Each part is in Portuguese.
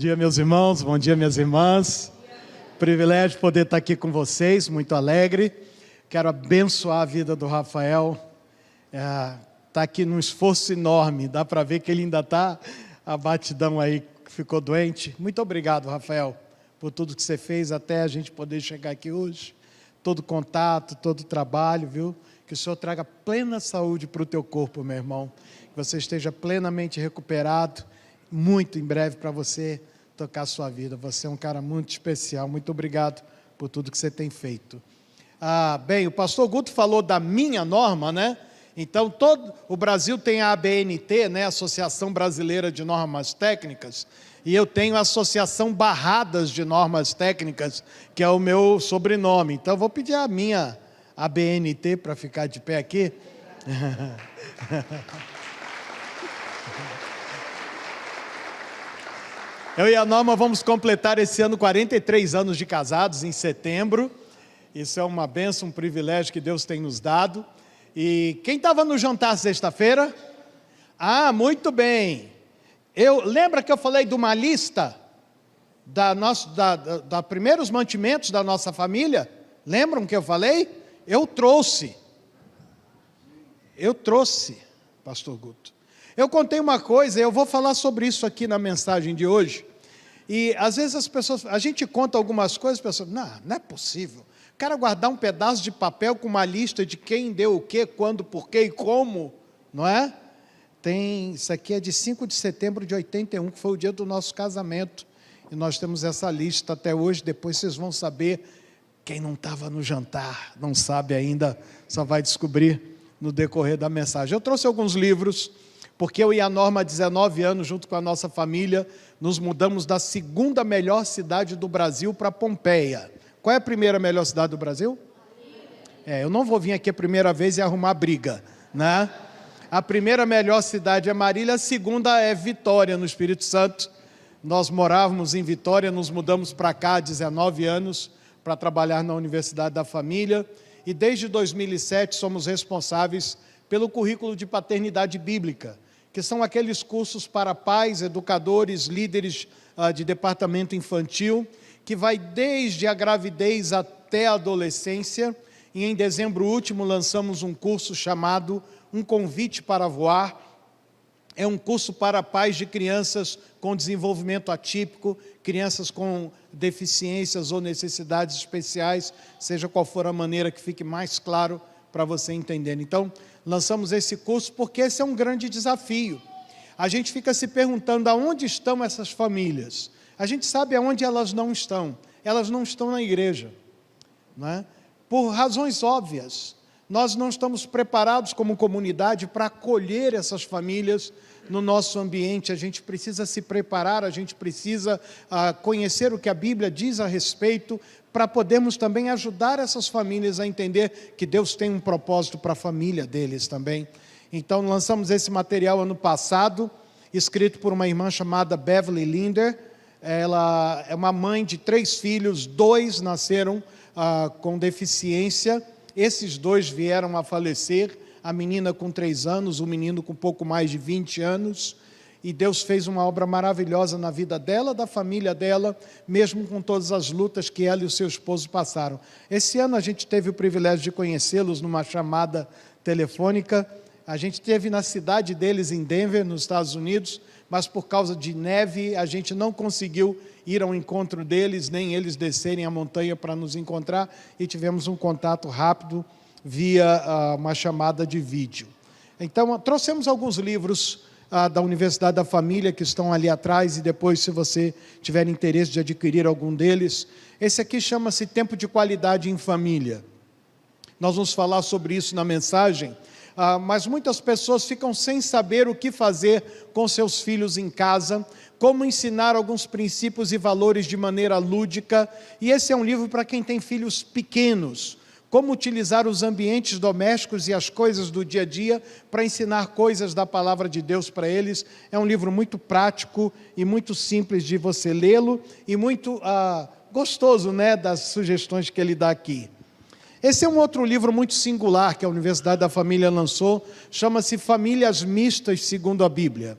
dia, meus irmãos, bom dia, minhas irmãs. Privilégio poder estar aqui com vocês, muito alegre. Quero abençoar a vida do Rafael. Está aqui num esforço enorme, dá para ver que ele ainda está abatidão aí, ficou doente. Muito obrigado, Rafael, por tudo que você fez até a gente poder chegar aqui hoje. Todo contato, todo trabalho, viu? Que o Senhor traga plena saúde para o teu corpo, meu irmão. Que você esteja plenamente recuperado, muito em breve para você tocar a sua vida. Você é um cara muito especial. Muito obrigado por tudo que você tem feito. Bem, o pastor Guto falou da minha norma, né? Então, todo o Brasil tem a ABNT, né? Associação Brasileira de Normas Técnicas, e eu tenho a Associação Barradas de Normas Técnicas, que é o meu sobrenome. Então, eu vou pedir a minha ABNT para ficar de pé aqui. Eu e a Norma vamos completar esse ano 43 anos de casados, em setembro. Isso é uma bênção, um privilégio que Deus tem nos dado. E quem estava no jantar sexta-feira? Muito bem. Lembra que eu falei de uma lista da primeiros mantimentos da nossa família? Lembram que eu falei? Eu trouxe, pastor Guto. Eu contei uma coisa, eu vou falar sobre isso aqui na mensagem de hoje. E às vezes a gente conta algumas coisas, as pessoas, não é possível. O cara guardar um pedaço de papel com uma lista de quem deu o quê, quando, por quê e como, não é? Isso aqui é de 5 de setembro de 81, que foi o dia do nosso casamento. E nós temos essa lista até hoje, depois vocês vão saber. Quem não estava no jantar, não sabe ainda, só vai descobrir no decorrer da mensagem. Eu trouxe alguns livros, porque eu e a Norma, há 19 anos, junto com a nossa família, nos mudamos da segunda melhor cidade do Brasil para Pompeia. Qual é a primeira melhor cidade do Brasil? Eu não vou vir aqui a primeira vez e arrumar briga, né? A primeira melhor cidade é Marília, a segunda é Vitória, no Espírito Santo. Nós morávamos em Vitória, nos mudamos para cá há 19 anos, para trabalhar na Universidade da Família, e desde 2007 somos responsáveis pelo currículo de paternidade bíblica, que são aqueles cursos para pais, educadores, líderes de departamento infantil, que vai desde a gravidez até a adolescência, e em dezembro último lançamos um curso chamado Um Convite para Voar. É um curso para pais de crianças com desenvolvimento atípico, crianças com deficiências ou necessidades especiais, seja qual for a maneira que fique mais claro para você entender. Então, lançamos esse curso porque esse é um grande desafio. A gente fica se perguntando aonde estão essas famílias. A gente sabe aonde elas não estão. Elas não estão na igreja, não é? Por razões óbvias. Nós não estamos preparados como comunidade para acolher essas famílias no nosso ambiente. A gente precisa se preparar, a gente precisa conhecer o que a Bíblia diz a respeito, para podermos também ajudar essas famílias a entender que Deus tem um propósito para a família deles também. Então, lançamos esse material ano passado, escrito por uma irmã chamada Beverly Linder. Ela é uma mãe de 3 filhos, 2 nasceram com deficiência. Esses 2 vieram a falecer, a menina com 3 anos, o menino com pouco mais de 20 anos, e Deus fez uma obra maravilhosa na vida dela, da família dela, mesmo com todas as lutas que ela e o seu esposo passaram. Esse ano a gente teve o privilégio de conhecê-los numa chamada telefônica. A gente esteve na cidade deles, em Denver, nos Estados Unidos, mas por causa de neve, a gente não conseguiu ir ao encontro deles, nem eles descerem a montanha para nos encontrar, e tivemos um contato rápido via uma chamada de vídeo. Então, trouxemos alguns livros da Universidade da Família, que estão ali atrás, e depois, se você tiver interesse de adquirir algum deles. Esse aqui chama-se Tempo de Qualidade em Família. Nós vamos falar sobre isso na mensagem. Mas muitas pessoas ficam sem saber o que fazer com seus filhos em casa, como ensinar alguns princípios e valores de maneira lúdica, e esse é um livro para quem tem filhos pequenos, como utilizar os ambientes domésticos e as coisas do dia a dia para ensinar coisas da palavra de Deus para eles. É um livro muito prático e muito simples de você lê-lo, e muito gostoso, né, das sugestões que ele dá aqui. Esse é um outro livro muito singular que a Universidade da Família lançou, chama-se Famílias Mistas segundo a Bíblia.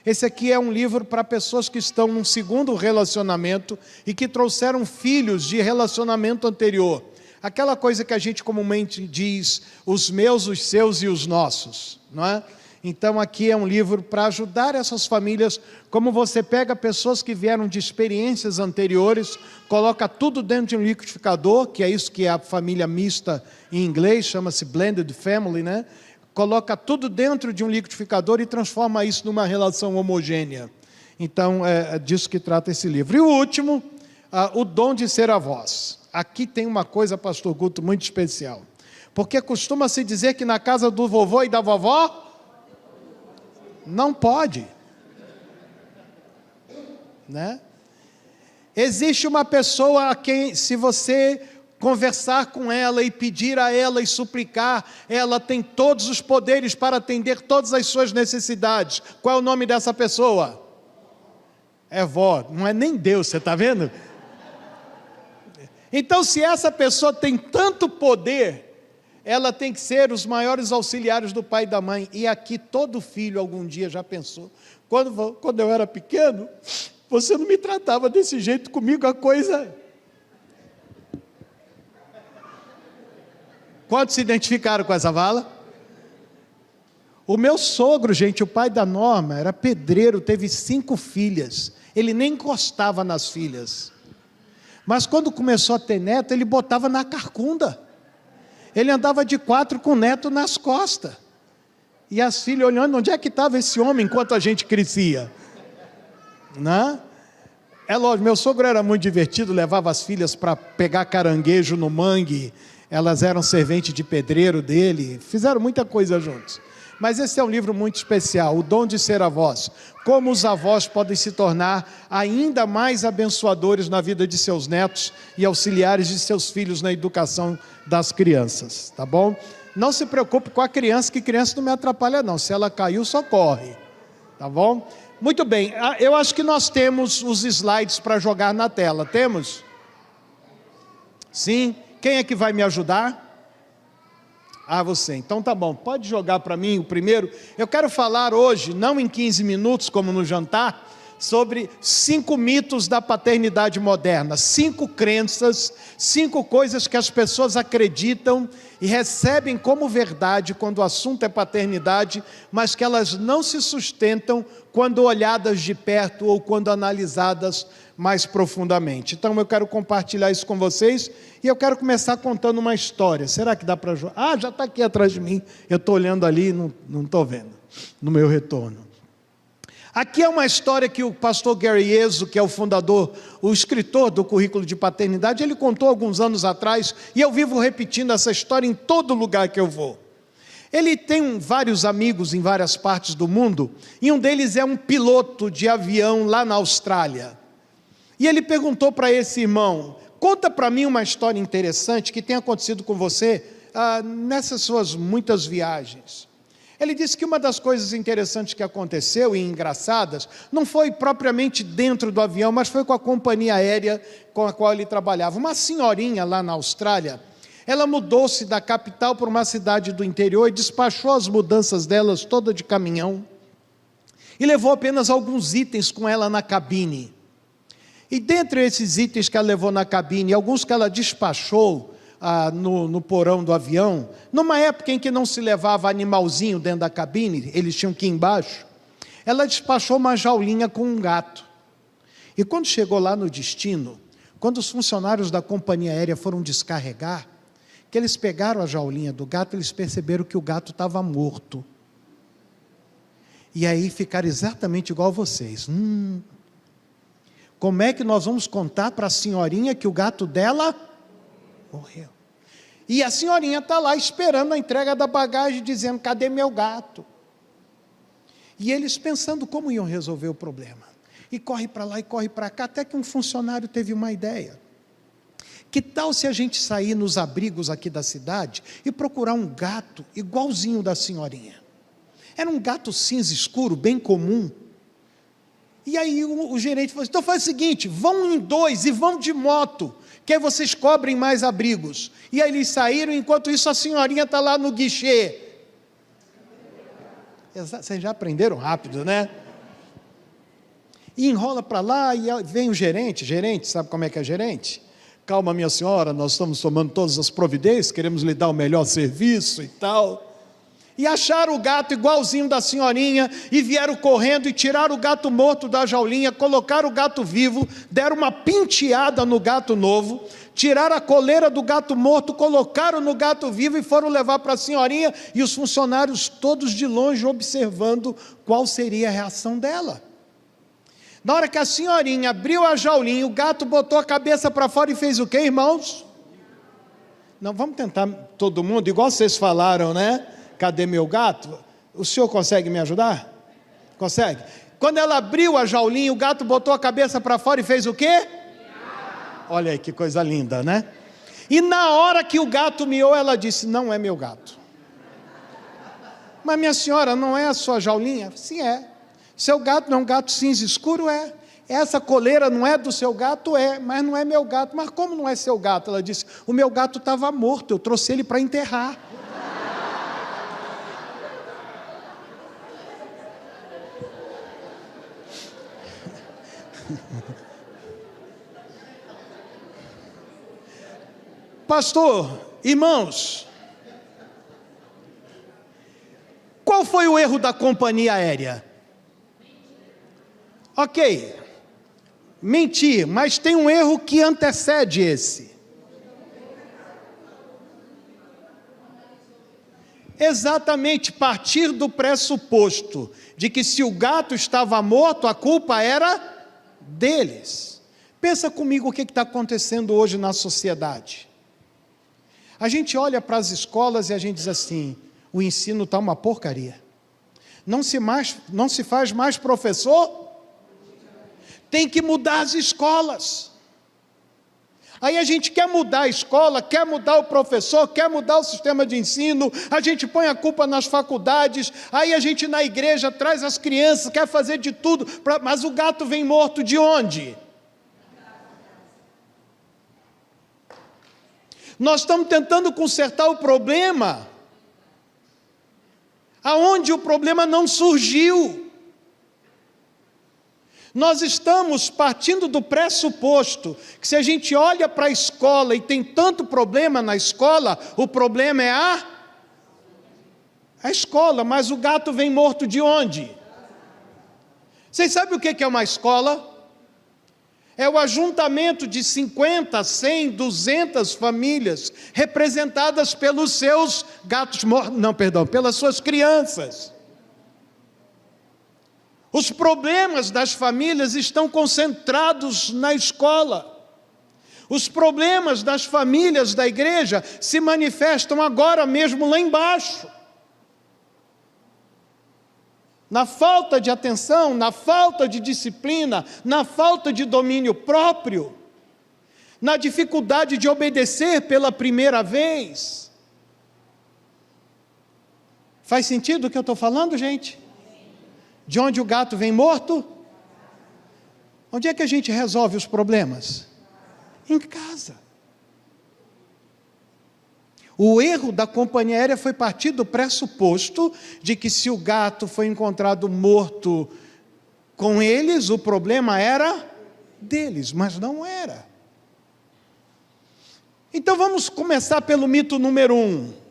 Esse aqui é um livro para pessoas que estão num segundo relacionamento e que trouxeram filhos de relacionamento anterior. Aquela coisa que a gente comumente diz, os meus, os seus e os nossos, não é? Então aqui é um livro para ajudar essas famílias, como você pega pessoas que vieram de experiências anteriores, coloca tudo dentro de um liquidificador, que é isso que é a família mista em inglês, chama-se blended family, né? Coloca tudo dentro de um liquidificador e transforma isso numa relação homogênea. Então é disso que trata esse livro. E o último, o dom de ser avós. Aqui tem uma coisa, pastor Guto, muito especial. Porque costuma-se dizer que na casa do vovô e da vovó, não pode, né? Existe uma pessoa a quem, se você conversar com ela e pedir a ela e suplicar, ela tem todos os poderes para atender todas as suas necessidades. Qual é o nome dessa pessoa? É vó, não é nem Deus, você está vendo? Então, se essa pessoa tem tanto poder, ela tem que ser os maiores auxiliares do pai e da mãe. E aqui todo filho algum dia já pensou, quando eu era pequeno, você não me tratava desse jeito comigo, a coisa... Quantos se identificaram com essa fala? O meu sogro, gente, o pai da Norma, era pedreiro, teve 5 filhas. Ele nem encostava nas filhas. Mas quando começou a ter neto, ele botava na carcunda. Ele andava de 4 com o neto nas costas. E as filhas olhando, onde é que estava esse homem enquanto a gente crescia? Né? É lógico, meu sogro era muito divertido, levava as filhas para pegar caranguejo no mangue. Elas eram servente de pedreiro dele, fizeram muita coisa juntos. Mas esse é um livro muito especial, O Dom de Ser Avós. Como os avós podem se tornar ainda mais abençoadores na vida de seus netos e auxiliares de seus filhos na educação das crianças, tá bom? Não se preocupe com a criança, que criança não me atrapalha não. Se ela caiu, socorre, tá bom? Muito bem, eu acho que nós temos os slides para jogar na tela, temos? Sim? Quem é que vai me ajudar? Você. Então tá bom, pode jogar para mim o primeiro. Eu quero falar hoje, não em 15 minutos como no jantar, sobre 5 mitos da paternidade moderna, 5 crenças, 5 coisas que as pessoas acreditam e recebem como verdade quando o assunto é paternidade, mas que elas não se sustentam quando olhadas de perto ou quando analisadas mais profundamente. Então eu quero compartilhar isso com vocês e eu quero começar contando uma história. Será que dá para... já está aqui atrás de mim, eu estou olhando ali e não estou vendo, no meu retorno. Aqui é uma história que o pastor Gary Ezo, que é o fundador, o escritor do currículo de paternidade, ele contou alguns anos atrás, e eu vivo repetindo essa história em todo lugar que eu vou. Ele tem vários amigos em várias partes do mundo, e um deles é um piloto de avião lá na Austrália. E ele perguntou para esse irmão, conta para mim uma história interessante que tem acontecido com você nessas suas muitas viagens. Ele disse que uma das coisas interessantes que aconteceu e engraçadas, não foi propriamente dentro do avião, mas foi com a companhia aérea com a qual ele trabalhava. Uma senhorinha lá na Austrália, ela mudou-se da capital para uma cidade do interior e despachou as mudanças delas toda de caminhão e levou apenas alguns itens com ela na cabine. E dentre esses itens que ela levou na cabine, alguns que ela despachou no porão do avião, numa época em que não se levava animalzinho dentro da cabine, eles tinham que ir embaixo, ela despachou uma jaulinha com um gato. E quando chegou lá no destino, quando os funcionários da companhia aérea foram descarregar, que eles pegaram a jaulinha do gato, eles perceberam que o gato estava morto. E aí ficaram exatamente igual a vocês. Como é que nós vamos contar para a senhorinha que o gato dela morreu? E a senhorinha está lá esperando a entrega da bagagem, dizendo, cadê meu gato? E eles pensando como iam resolver o problema. E corre para lá e corre para cá, até que um funcionário teve uma ideia. Que tal se a gente sair nos abrigos aqui da cidade e procurar um gato igualzinho da senhorinha? Era um gato cinza escuro, bem comum. E aí o gerente falou, então faz o seguinte, vão em 2 e vão de moto, que aí vocês cobrem mais abrigos. E aí eles saíram, enquanto isso a senhorinha está lá no guichê. Vocês já aprenderam rápido, né? E enrola para lá, e vem o gerente, sabe como é que é gerente? Calma, minha senhora, nós estamos tomando todas as providências, queremos lhe dar o melhor serviço e tal. E acharam o gato igualzinho da senhorinha, e vieram correndo e tiraram o gato morto da jaulinha, colocaram o gato vivo, deram uma penteada no gato novo, tiraram a coleira do gato morto, colocaram no gato vivo e foram levar para a senhorinha, e os funcionários todos de longe observando qual seria a reação dela. Na hora que a senhorinha abriu a jaulinha, o gato botou a cabeça para fora e fez o quê, irmãos? Não, vamos tentar todo mundo, igual vocês falaram, né? Cadê meu gato? O senhor consegue me ajudar? Consegue? Quando ela abriu a jaulinha, o gato botou a cabeça para fora e fez o quê? Olha aí que coisa linda, né? E na hora que o gato miou, ela disse, não é meu gato. Mas minha senhora, não é a sua jaulinha? Sim, é. Seu gato não é um gato cinza escuro? É. Essa coleira não é do seu gato? É, mas não é meu gato. Mas como não é seu gato? Ela disse, o meu gato estava morto, eu trouxe ele para enterrar. Pastor, irmãos, qual foi o erro da companhia aérea? Ok, mentir, mas tem um erro que antecede esse. Exatamente, partir do pressuposto de que se o gato estava morto, a culpa era deles. Pensa comigo o que está acontecendo hoje na sociedade. A gente olha para as escolas e a gente diz assim, o ensino está uma porcaria. Não se faz mais professor? Tem que mudar as escolas. Aí a gente quer mudar a escola, quer mudar o professor, quer mudar o sistema de ensino, a gente põe a culpa nas faculdades, aí a gente na igreja traz as crianças, quer fazer de tudo, mas o gato vem morto de onde? Nós estamos tentando consertar o problema, aonde o problema não surgiu. Nós estamos partindo do pressuposto que se a gente olha para a escola e tem tanto problema na escola, o problema é a escola, mas o gato vem morto de onde? Vocês sabem o que é uma escola? É o ajuntamento de 50, 100, 200 famílias representadas pelos seus gatos mortos, pelas suas crianças. Os problemas das famílias estão concentrados na escola. Os problemas das famílias da igreja se manifestam agora mesmo lá embaixo. Na falta de atenção, na falta de disciplina, na falta de domínio próprio, na dificuldade de obedecer pela primeira vez. Faz sentido o que eu estou falando, gente? De onde o gato vem morto? Onde é que a gente resolve os problemas? Em casa. O erro da companhia aérea foi partir do pressuposto de que se o gato foi encontrado morto com eles, o problema era deles, mas não era. Então vamos começar pelo mito número 1.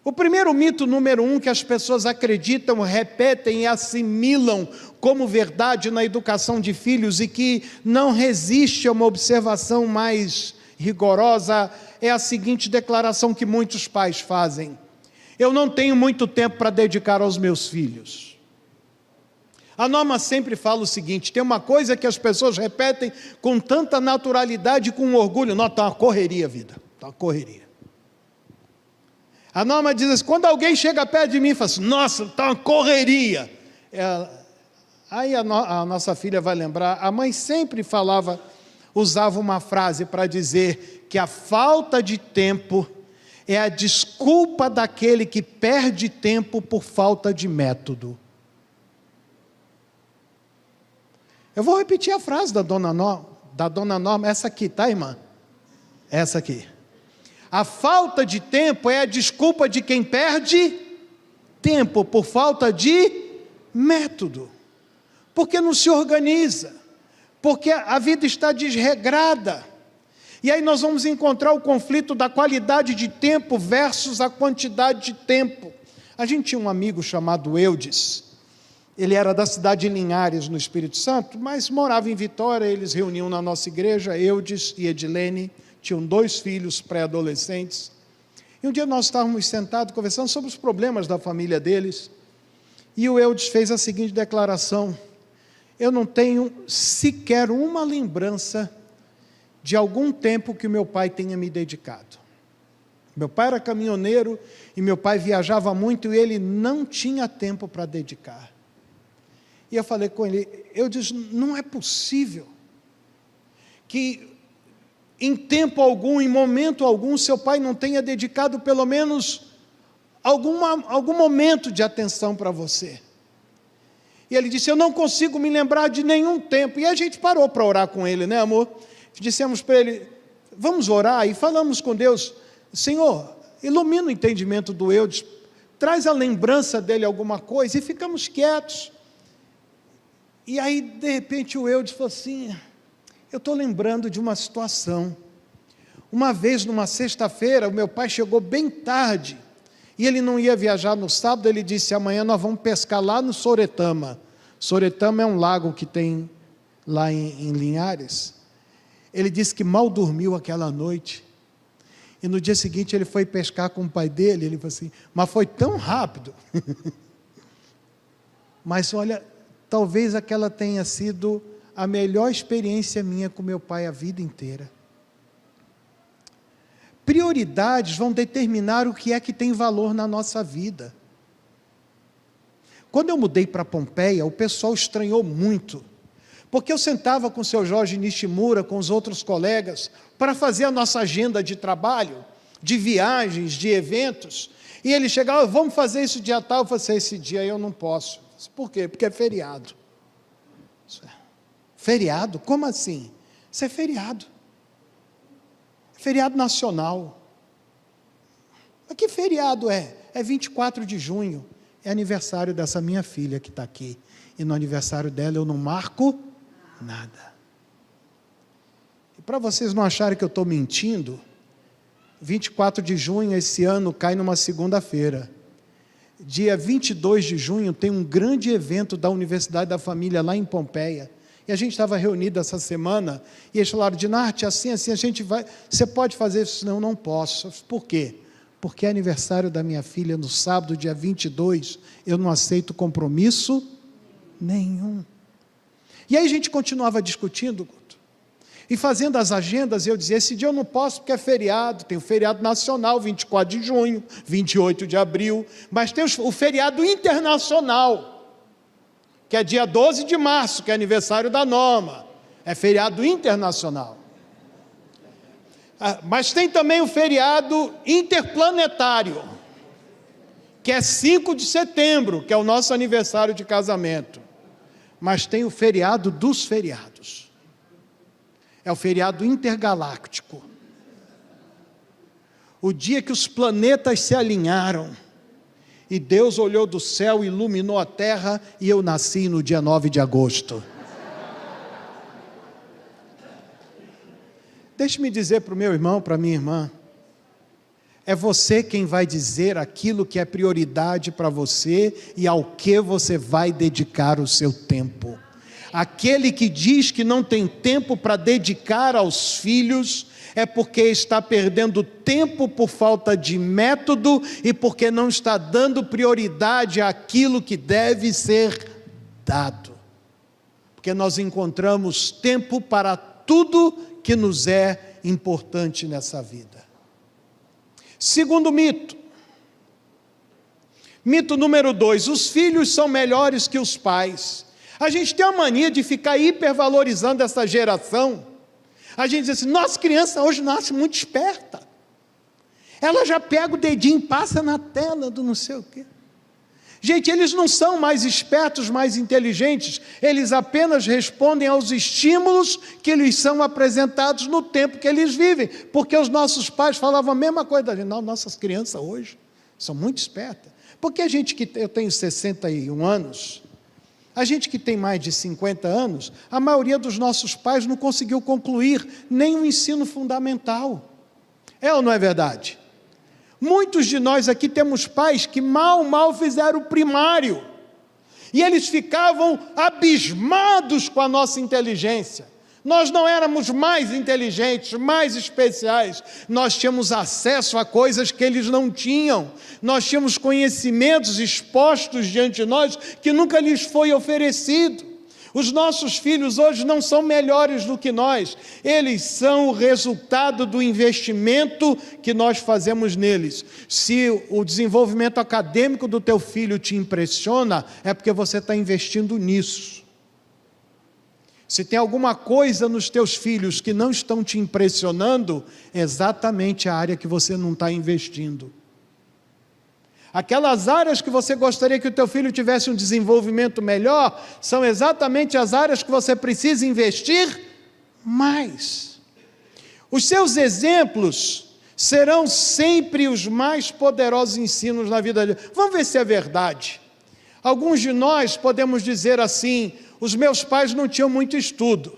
O primeiro mito número 1 que as pessoas acreditam, repetem e assimilam como verdade na educação de filhos e que não resiste a uma observação mais rigorosa é a seguinte declaração que muitos pais fazem: eu não tenho muito tempo para dedicar aos meus filhos. A Norma sempre fala o seguinte, tem uma coisa que as pessoas repetem com tanta naturalidade e com orgulho, não, está uma correria, vida, está uma correria. A Norma diz assim, quando alguém chega perto de mim e fala assim, nossa, está uma correria. Aí a nossa filha vai lembrar, a mãe sempre usava uma frase para dizer que a falta de tempo é a desculpa daquele que perde tempo por falta de método. Eu vou repetir a frase da dona Norma, essa aqui, tá, irmã? Essa aqui. A falta de tempo é a desculpa de quem perde tempo por falta de método. porque não se organiza, porque a vida está desregrada. E aí nós vamos encontrar o conflito da qualidade de tempo versus a quantidade de tempo. A gente tinha um amigo chamado Eudes, ele era da cidade de Linhares, no Espírito Santo, mas morava em Vitória. Eles reuniam na nossa igreja, Eudes e Edilene, tinham 2 filhos pré-adolescentes. E um dia nós estávamos sentados conversando sobre os problemas da família deles, e o Eudes fez a seguinte declaração: eu não tenho sequer uma lembrança de algum tempo que o meu pai tenha me dedicado. Meu pai era caminhoneiro, e meu pai viajava muito, e ele não tinha tempo para dedicar. E eu falei com ele, eu disse, não é possível que em tempo algum, em momento algum, seu pai não tenha dedicado pelo menos algum momento de atenção para você. E ele disse, eu não consigo me lembrar de nenhum tempo. E a gente parou para orar com ele, né, amor? Dissemos para ele, vamos orar, e falamos com Deus, Senhor, ilumina o entendimento do Eudes, traz a lembrança dele alguma coisa, e ficamos quietos. E aí, de repente, o Eudes falou assim, eu estou lembrando de uma situação. Uma vez, numa sexta-feira, o meu pai chegou bem tarde, e ele não ia viajar no sábado. Ele disse, amanhã nós vamos pescar lá no Soretama. Soretama é um lago que tem lá em Linhares. Ele disse que mal dormiu aquela noite, e no dia seguinte ele foi pescar com o pai dele. Ele falou assim, mas foi tão rápido. Mas olha, talvez aquela tenha sido a melhor experiência minha com meu pai a vida inteira. Prioridades vão determinar o que é que tem valor na nossa vida. Quando eu mudei para Pompeia, o pessoal estranhou muito, porque eu sentava com o seu Jorge Nishimura, com os outros colegas, para fazer a nossa agenda de trabalho, de viagens, de eventos, e ele chegava, vamos fazer isso dia tal. Eu falei assim, esse dia eu não posso. Por quê? Porque é feriado. Feriado? Como assim? Isso é feriado. Feriado nacional. Mas que feriado é? É 24 de junho. É aniversário dessa minha filha que está aqui. E no aniversário dela eu não marco nada. E para vocês não acharem que eu estou mentindo, 24 de junho esse ano cai numa segunda-feira. Dia 22 de junho tem um grande evento da Universidade da Família lá em Pompeia. E a gente estava reunido essa semana, e eles falaram, Dinarte, assim, a gente vai, você pode fazer isso? Não, não posso. Por quê? Porque é aniversário da minha filha no sábado, dia 22, eu não aceito compromisso nenhum. E aí a gente continuava discutindo, e fazendo as agendas, eu dizia, esse dia eu não posso porque é feriado, tem o feriado nacional, 24 de junho, 28 de abril, mas tem o feriado internacional, que é dia 12 de março, que é aniversário da Norma, é feriado internacional. Mas tem também o feriado interplanetário, que é 5 de setembro, que é o nosso aniversário de casamento. Mas tem o feriado dos feriados, é o feriado intergaláctico, o dia que os planetas se alinharam, e Deus olhou do céu, iluminou a terra, e eu nasci no dia 9 de agosto. Deixe-me dizer para o meu irmão, para a minha irmã, é você quem vai dizer aquilo que é prioridade para você e ao que você vai dedicar o seu tempo. Aquele que diz que não tem tempo para dedicar aos filhos, é porque está perdendo tempo por falta de método e porque não está dando prioridade àquilo que deve ser dado. Porque nós encontramos tempo para tudo que nos é importante nessa vida. Segundo mito. Mito número 2, os filhos são melhores que os pais. A gente tem a mania de ficar hipervalorizando essa geração. A gente diz assim, nossa criança hoje nasce muito esperta. Ela já pega o dedinho e passa na tela do não sei o quê. Gente, eles não são mais espertos, mais inteligentes, eles apenas respondem aos estímulos que lhes são apresentados no tempo que eles vivem, porque os nossos pais falavam a mesma coisa da gente, não, nossas crianças hoje são muito espertas, porque a gente que, eu tenho 61 anos, A gente que tem mais de 50 anos, a maioria dos nossos pais não conseguiu concluir nem o ensino fundamental. É ou não é verdade? Muitos de nós aqui temos pais que mal fizeram o primário. E eles ficavam abismados com a nossa inteligência. Nós não éramos mais inteligentes, mais especiais. Nós tínhamos acesso a coisas que eles não tinham. Nós tínhamos conhecimentos expostos diante de nós que nunca lhes foi oferecido. Os nossos filhos hoje não são melhores do que nós. Eles são o resultado do investimento que nós fazemos neles. Se o desenvolvimento acadêmico do teu filho te impressiona, é porque você está investindo nisso. Se tem alguma coisa nos teus filhos que não estão te impressionando, é exatamente a área que você não está investindo. Aquelas áreas que você gostaria que o teu filho tivesse um desenvolvimento melhor, são exatamente as áreas que você precisa investir mais. Os seus exemplos serão sempre os mais poderosos ensinos na vida dele. Vamos ver se é verdade. Alguns de nós podemos dizer assim: os meus pais não tinham muito estudo,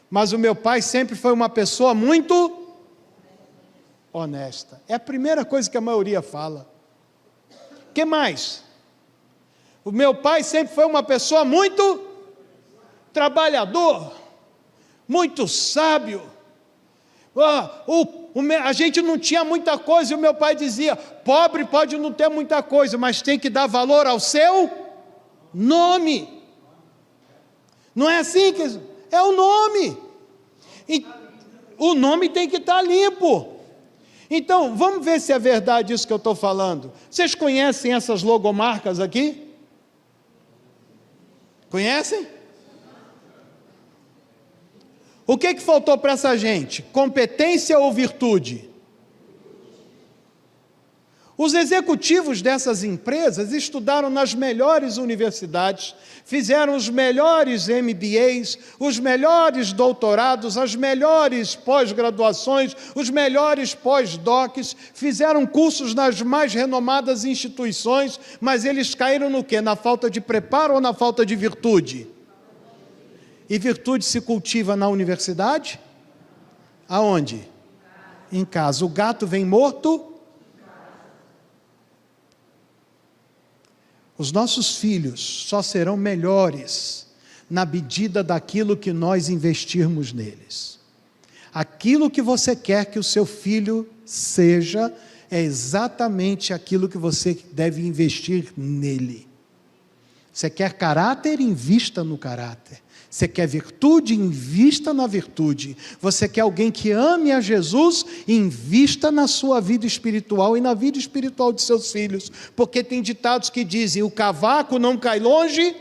mas o meu pai sempre foi uma pessoa muito honesta. É a primeira coisa que a maioria fala. O que mais? O meu pai sempre foi uma pessoa muito trabalhador, muito sábio. A gente não tinha muita coisa, e o meu pai dizia: pobre pode não ter muita coisa, mas tem que dar valor ao seu nome. Não é assim? É o nome. E o nome tem que estar limpo. Então, vamos ver se é verdade isso que eu estou falando. Vocês conhecem essas logomarcas aqui? Conhecem? O que faltou para essa gente? Competência ou virtude? Os executivos dessas empresas estudaram nas melhores universidades, fizeram os melhores MBAs, os melhores doutorados, as melhores pós-graduações, os melhores pós-docs, fizeram cursos nas mais renomadas instituições, mas eles caíram no quê? Na falta de preparo ou na falta de virtude? E virtude se cultiva na universidade? Aonde? Em casa. O gato vem morto? Os nossos filhos só serão melhores na medida daquilo que nós investirmos neles. Aquilo que você quer que o seu filho seja, é exatamente aquilo que você deve investir nele. Você quer caráter? Invista no caráter. Você quer virtude? Invista na virtude. Você quer alguém que ame a Jesus? Invista na sua vida espiritual e na vida espiritual de seus filhos. Porque tem ditados que dizem: o cavaco não cai longe.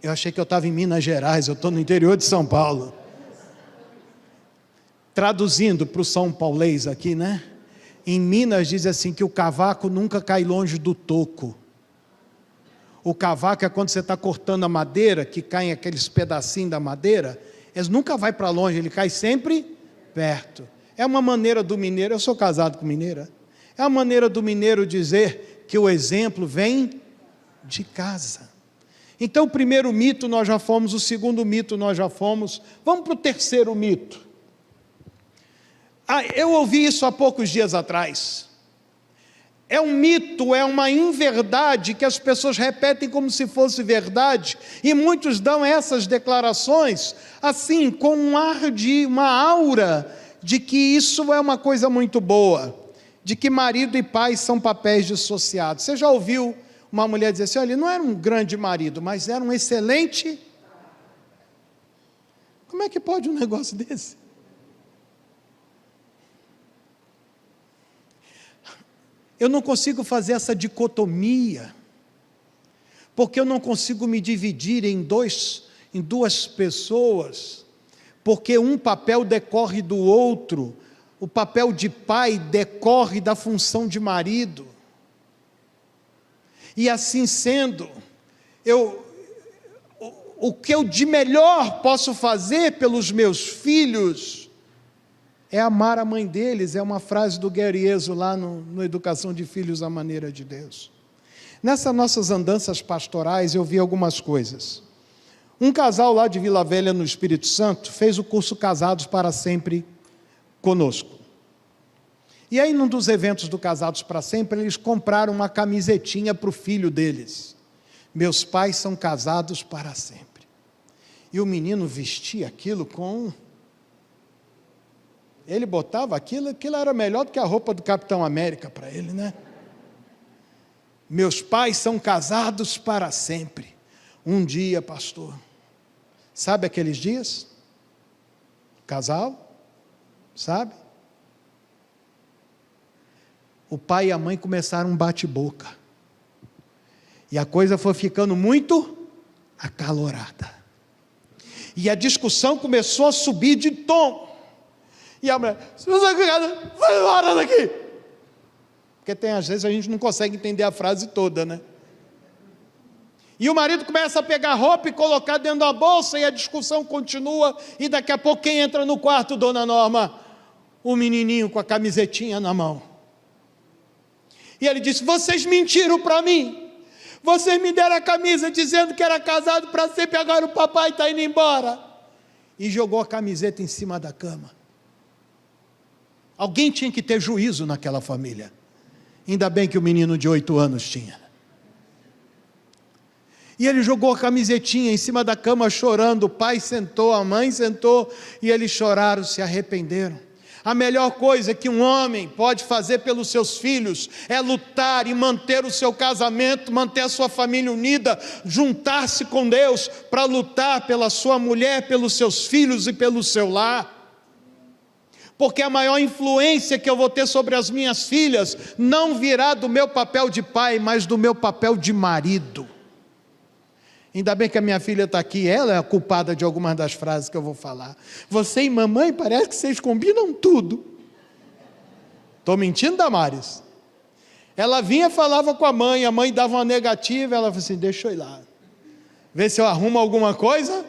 Eu achei que eu estava em Minas Gerais, eu estou no interior de São Paulo. Traduzindo para o São Paulês aqui, né? Em Minas diz assim que o cavaco nunca cai longe do toco. O cavaco é quando você está cortando a madeira, que caem aqueles pedacinhos da madeira, ele nunca vai para longe, ele cai sempre perto. É uma maneira do mineiro, eu sou casado com mineira, é uma maneira do mineiro dizer que o exemplo vem de casa. Então o primeiro mito nós já fomos, o segundo mito nós já fomos, vamos para o terceiro mito. Eu ouvi isso há poucos dias atrás. É um mito, é uma inverdade que as pessoas repetem como se fosse verdade, e muitos dão essas declarações assim, com um ar de uma aura de que isso é uma coisa muito boa, de que marido e pai são papéis dissociados. Você já ouviu uma mulher dizer assim: olha, ele não era um grande marido, mas era um excelente... Como é que pode um negócio desse? Eu não consigo fazer essa dicotomia, porque eu não consigo me dividir em duas pessoas, porque um papel decorre do outro. O papel de pai decorre da função de marido. E assim sendo, o que eu de melhor posso fazer pelos meus filhos é amar a mãe deles, é uma frase do Gueriezo lá no Educação de Filhos à Maneira de Deus. Nessas nossas andanças pastorais eu vi algumas coisas. Um casal lá de Vila Velha, no Espírito Santo, fez o curso Casados para Sempre conosco. E aí, num dos eventos do Casados para Sempre, eles compraram uma camisetinha para o filho deles. Meus pais são casados para sempre. E o menino vestia aquilo com... Ele botava aquilo era melhor do que a roupa do Capitão América para ele, né? Meus pais são casados para sempre. Um dia, pastor, sabe aqueles dias? Casal, sabe? O pai e a mãe começaram um bate-boca. E a coisa foi ficando muito acalorada. E a discussão começou a subir de tom. E a mulher, se você vai embora daqui. Porque às vezes a gente não consegue entender a frase toda, né? E o marido começa a pegar roupa e colocar dentro da bolsa, e a discussão continua, e daqui a pouco quem entra no quarto, dona Norma? O menininho com a camisetinha na mão. E ele disse, vocês mentiram para mim. Vocês me deram a camisa dizendo que era casado para sempre, agora o papai está indo embora. E jogou a camiseta em cima da cama. Alguém tinha que ter juízo naquela família. Ainda bem que o menino de 8 anos tinha. E ele jogou a camisetinha em cima da cama chorando. O pai sentou, a mãe sentou, e eles choraram, se arrependeram. A melhor coisa que um homem pode fazer pelos seus filhos é lutar e manter o seu casamento, manter a sua família unida, juntar-se com Deus para lutar pela sua mulher, pelos seus filhos e pelo seu lar. Porque a maior influência que eu vou ter sobre as minhas filhas não virá do meu papel de pai, mas do meu papel de marido. Ainda bem que a minha filha está aqui, ela é a culpada de algumas das frases que eu vou falar. Você e mamãe, parece que vocês combinam tudo. Estou mentindo, Damares? Ela vinha e falava com a mãe dava uma negativa, ela falou assim, deixa eu ir lá. Ver se eu arrumo alguma coisa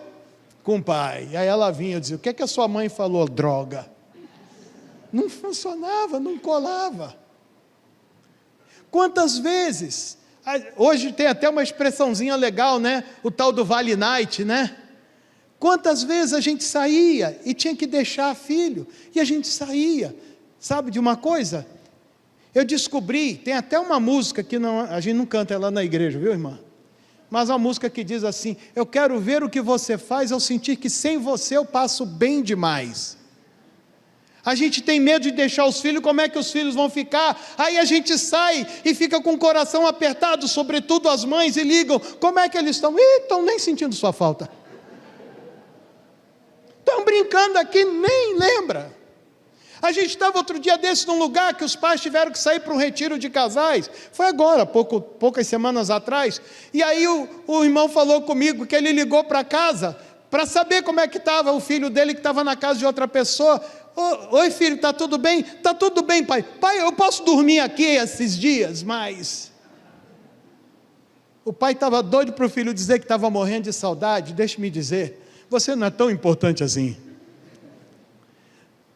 com o pai. E aí ela vinha, eu dizia, o que é que a sua mãe falou? Droga. Não funcionava, não colava. Quantas vezes... Hoje tem até uma expressãozinha legal, né? O tal do Vale Night, né? Quantas vezes a gente saía e tinha que deixar filho, e a gente saía, sabe de uma coisa? Eu descobri, tem até uma música que a gente não canta ela na igreja, viu, irmã? Mas uma música que diz assim, eu quero ver o que você faz ao sentir que sem você eu passo bem demais. A gente tem medo de deixar os filhos, como é que os filhos vão ficar? Aí a gente sai e fica com o coração apertado, sobretudo as mães, e ligam, como é que eles estão? Estão nem sentindo sua falta. Estão brincando aqui, nem lembra. A gente estava outro dia desse num lugar que os pais tiveram que sair para um retiro de casais, foi agora, poucas semanas atrás, e aí o irmão falou comigo que ele ligou para casa, para saber como é que estava o filho dele que estava na casa de outra pessoa. Oi filho, está tudo bem? Está tudo bem, pai. Pai, eu posso dormir aqui esses dias, mas... O pai estava doido para o filho dizer que estava morrendo de saudade. Deixe-me dizer, você não é tão importante assim.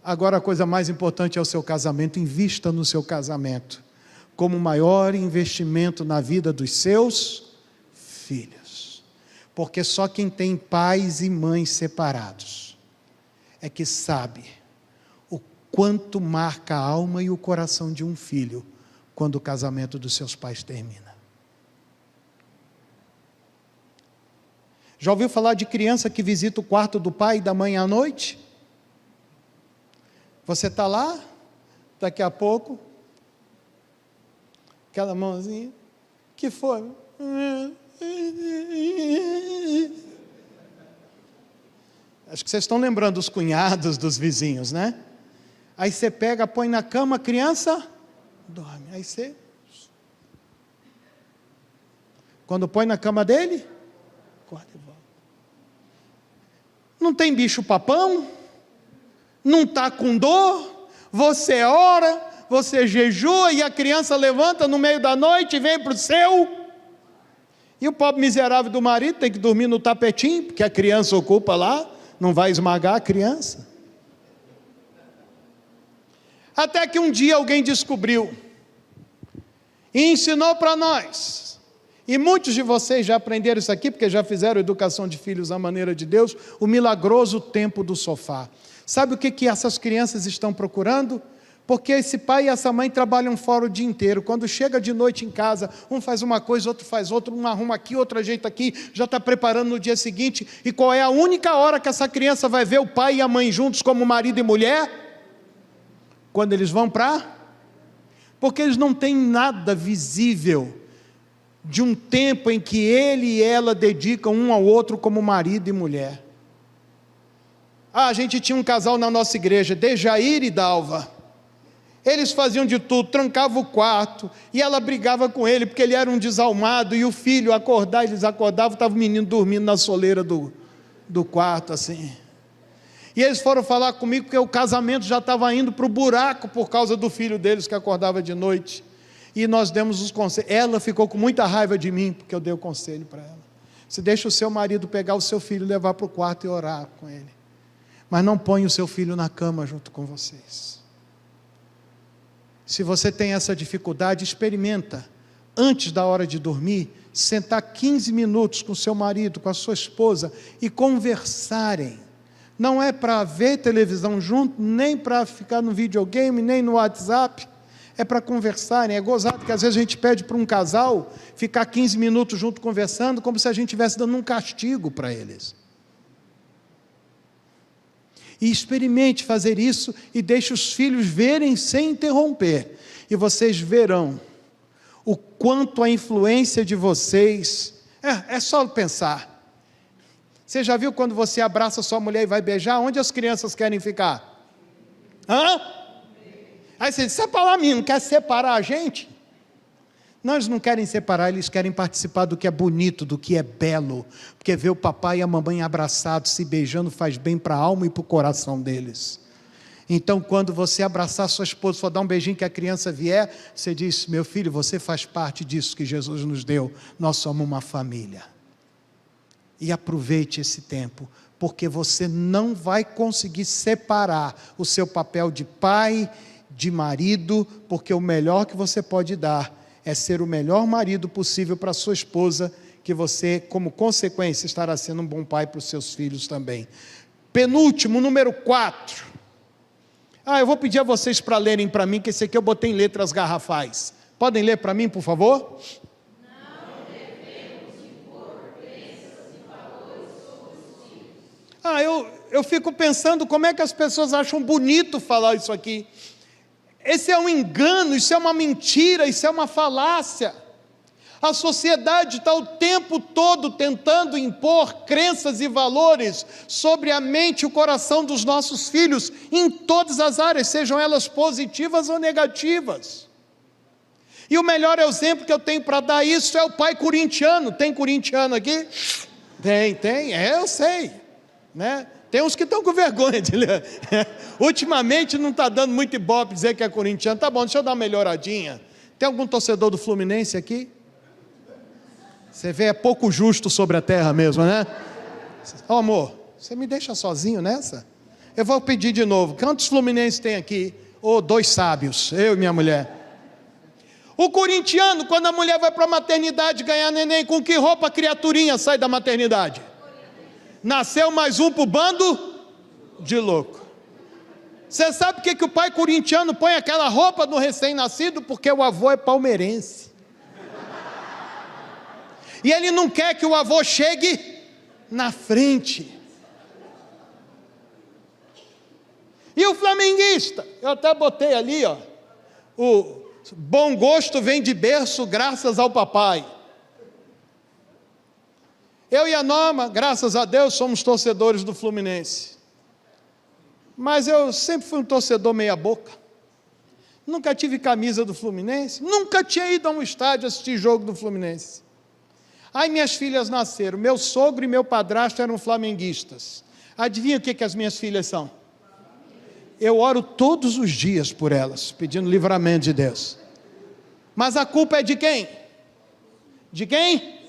Agora a coisa mais importante é o seu casamento. Invista no seu casamento como o maior investimento na vida dos seus filhos. Porque só quem tem pais e mães separados é que sabe quanto marca a alma e o coração de um filho quando o casamento dos seus pais termina. Já ouviu falar de criança que visita o quarto do pai e da mãe à noite? Você está lá, daqui a pouco, aquela mãozinha, que foi? Acho que vocês estão lembrando dos cunhados, dos vizinhos, né? Aí você pega, põe na cama, a criança dorme. Aí você... Quando põe na cama dele, acorda e volta. Não tem bicho papão, não está com dor, você ora, você jejua e a criança levanta no meio da noite e vem para o céu. E o pobre miserável do marido tem que dormir no tapetinho, porque a criança ocupa lá, não vai esmagar a criança. Até que um dia alguém descobriu e ensinou para nós. E muitos de vocês já aprenderam isso aqui, porque já fizeram educação de filhos à maneira de Deus, o milagroso tempo do sofá. Sabe o que essas crianças estão procurando? Porque esse pai e essa mãe trabalham fora o dia inteiro. Quando chega de noite em casa, um faz uma coisa, outro faz outra, um arruma aqui, outro ajeita aqui, já está preparando no dia seguinte. E qual é a única hora que essa criança vai ver o pai e a mãe juntos como marido e mulher? Quando eles vão porque eles não têm nada visível de um tempo em que ele e ela dedicam um ao outro como marido e mulher. A gente tinha um casal na nossa igreja, Dejair e Dalva. Eles faziam de tudo, trancavam o quarto, e ela brigava com ele, porque ele era um desalmado, e o filho eles acordavam, estava o menino dormindo na soleira do quarto, assim. E eles foram falar comigo, porque o casamento já estava indo para o buraco, por causa do filho deles, que acordava de noite. E nós demos os conselhos. Ela ficou com muita raiva de mim, porque eu dei o conselho para ela. Você deixa o seu marido pegar o seu filho, levar para o quarto e orar com ele. Mas não põe o seu filho na cama junto com vocês. Se você tem essa dificuldade, experimenta, antes da hora de dormir, sentar 15 minutos com o seu marido, com a sua esposa, e conversarem. Não é para ver televisão junto, nem para ficar no videogame, nem no WhatsApp, é para conversarem. É gozado que às vezes a gente pede para um casal ficar 15 minutos junto conversando, como se a gente estivesse dando um castigo para eles. E experimente fazer isso e deixe os filhos verem sem interromper. E vocês verão o quanto a influência de vocês... É só pensar. Você já viu quando você abraça sua mulher e vai beijar? Onde as crianças querem ficar? Aí você diz, separa a mim, não quer separar a gente? Não, eles não querem separar, eles querem participar do que é bonito, do que é belo, porque ver o papai e a mamãe abraçados, se beijando, faz bem para a alma e para o coração deles. Então, quando você abraçar sua esposa, for dar um beijinho que a criança vier, você diz, meu filho, você faz parte disso que Jesus nos deu, nós somos uma família. E aproveite esse tempo, porque você não vai conseguir separar o seu papel de pai, de marido, porque o melhor que você pode dar é ser o melhor marido possível para a sua esposa, que você, como consequência, estará sendo um bom pai para os seus filhos também. Penúltimo, número 4. Eu vou pedir a vocês para lerem para mim, que esse aqui eu botei em letras garrafais. Podem ler para mim, por favor? Não devemos impor crenças e valores sobre os filhos. Eu fico pensando como é que as pessoas acham bonito falar isso aqui. Esse é um engano, isso é uma mentira, isso é uma falácia. A sociedade está o tempo todo tentando impor crenças e valores sobre a mente e o coração dos nossos filhos, em todas as áreas, sejam elas positivas ou negativas. E o melhor exemplo que eu tenho para dar isso é o pai corintiano. Tem corintiano aqui? Tem, eu sei, né? Tem uns que estão com vergonha de ler. Ultimamente não está dando muito ibope dizer que é corintiano. Tá bom, deixa eu dar uma melhoradinha. Tem algum torcedor do Fluminense aqui? Você vê, é pouco justo sobre a terra mesmo, né? Amor, você me deixa sozinho nessa? Eu vou pedir de novo. Quantos fluminenses tem aqui? 2 sábios, eu e minha mulher. O corintiano, quando a mulher vai para a maternidade ganhar neném, com que roupa a criaturinha sai da maternidade? Nasceu mais um para o bando de louco. Você sabe por que o pai corintiano põe aquela roupa no recém-nascido? Porque o avô é palmeirense. E ele não quer que o avô chegue na frente. E o flamenguista? Eu até botei ali, o bom gosto vem de berço graças ao papai. Eu e a Norma, graças a Deus, somos torcedores do Fluminense. Mas eu sempre fui um torcedor meia boca. Nunca tive camisa do Fluminense, nunca tinha ido a um estádio assistir jogo do Fluminense. Aí minhas filhas nasceram, meu sogro e meu padrasto eram flamenguistas. Adivinha o que as minhas filhas são? Eu oro todos os dias por elas, pedindo livramento de Deus. Mas a culpa é de quem? De quem?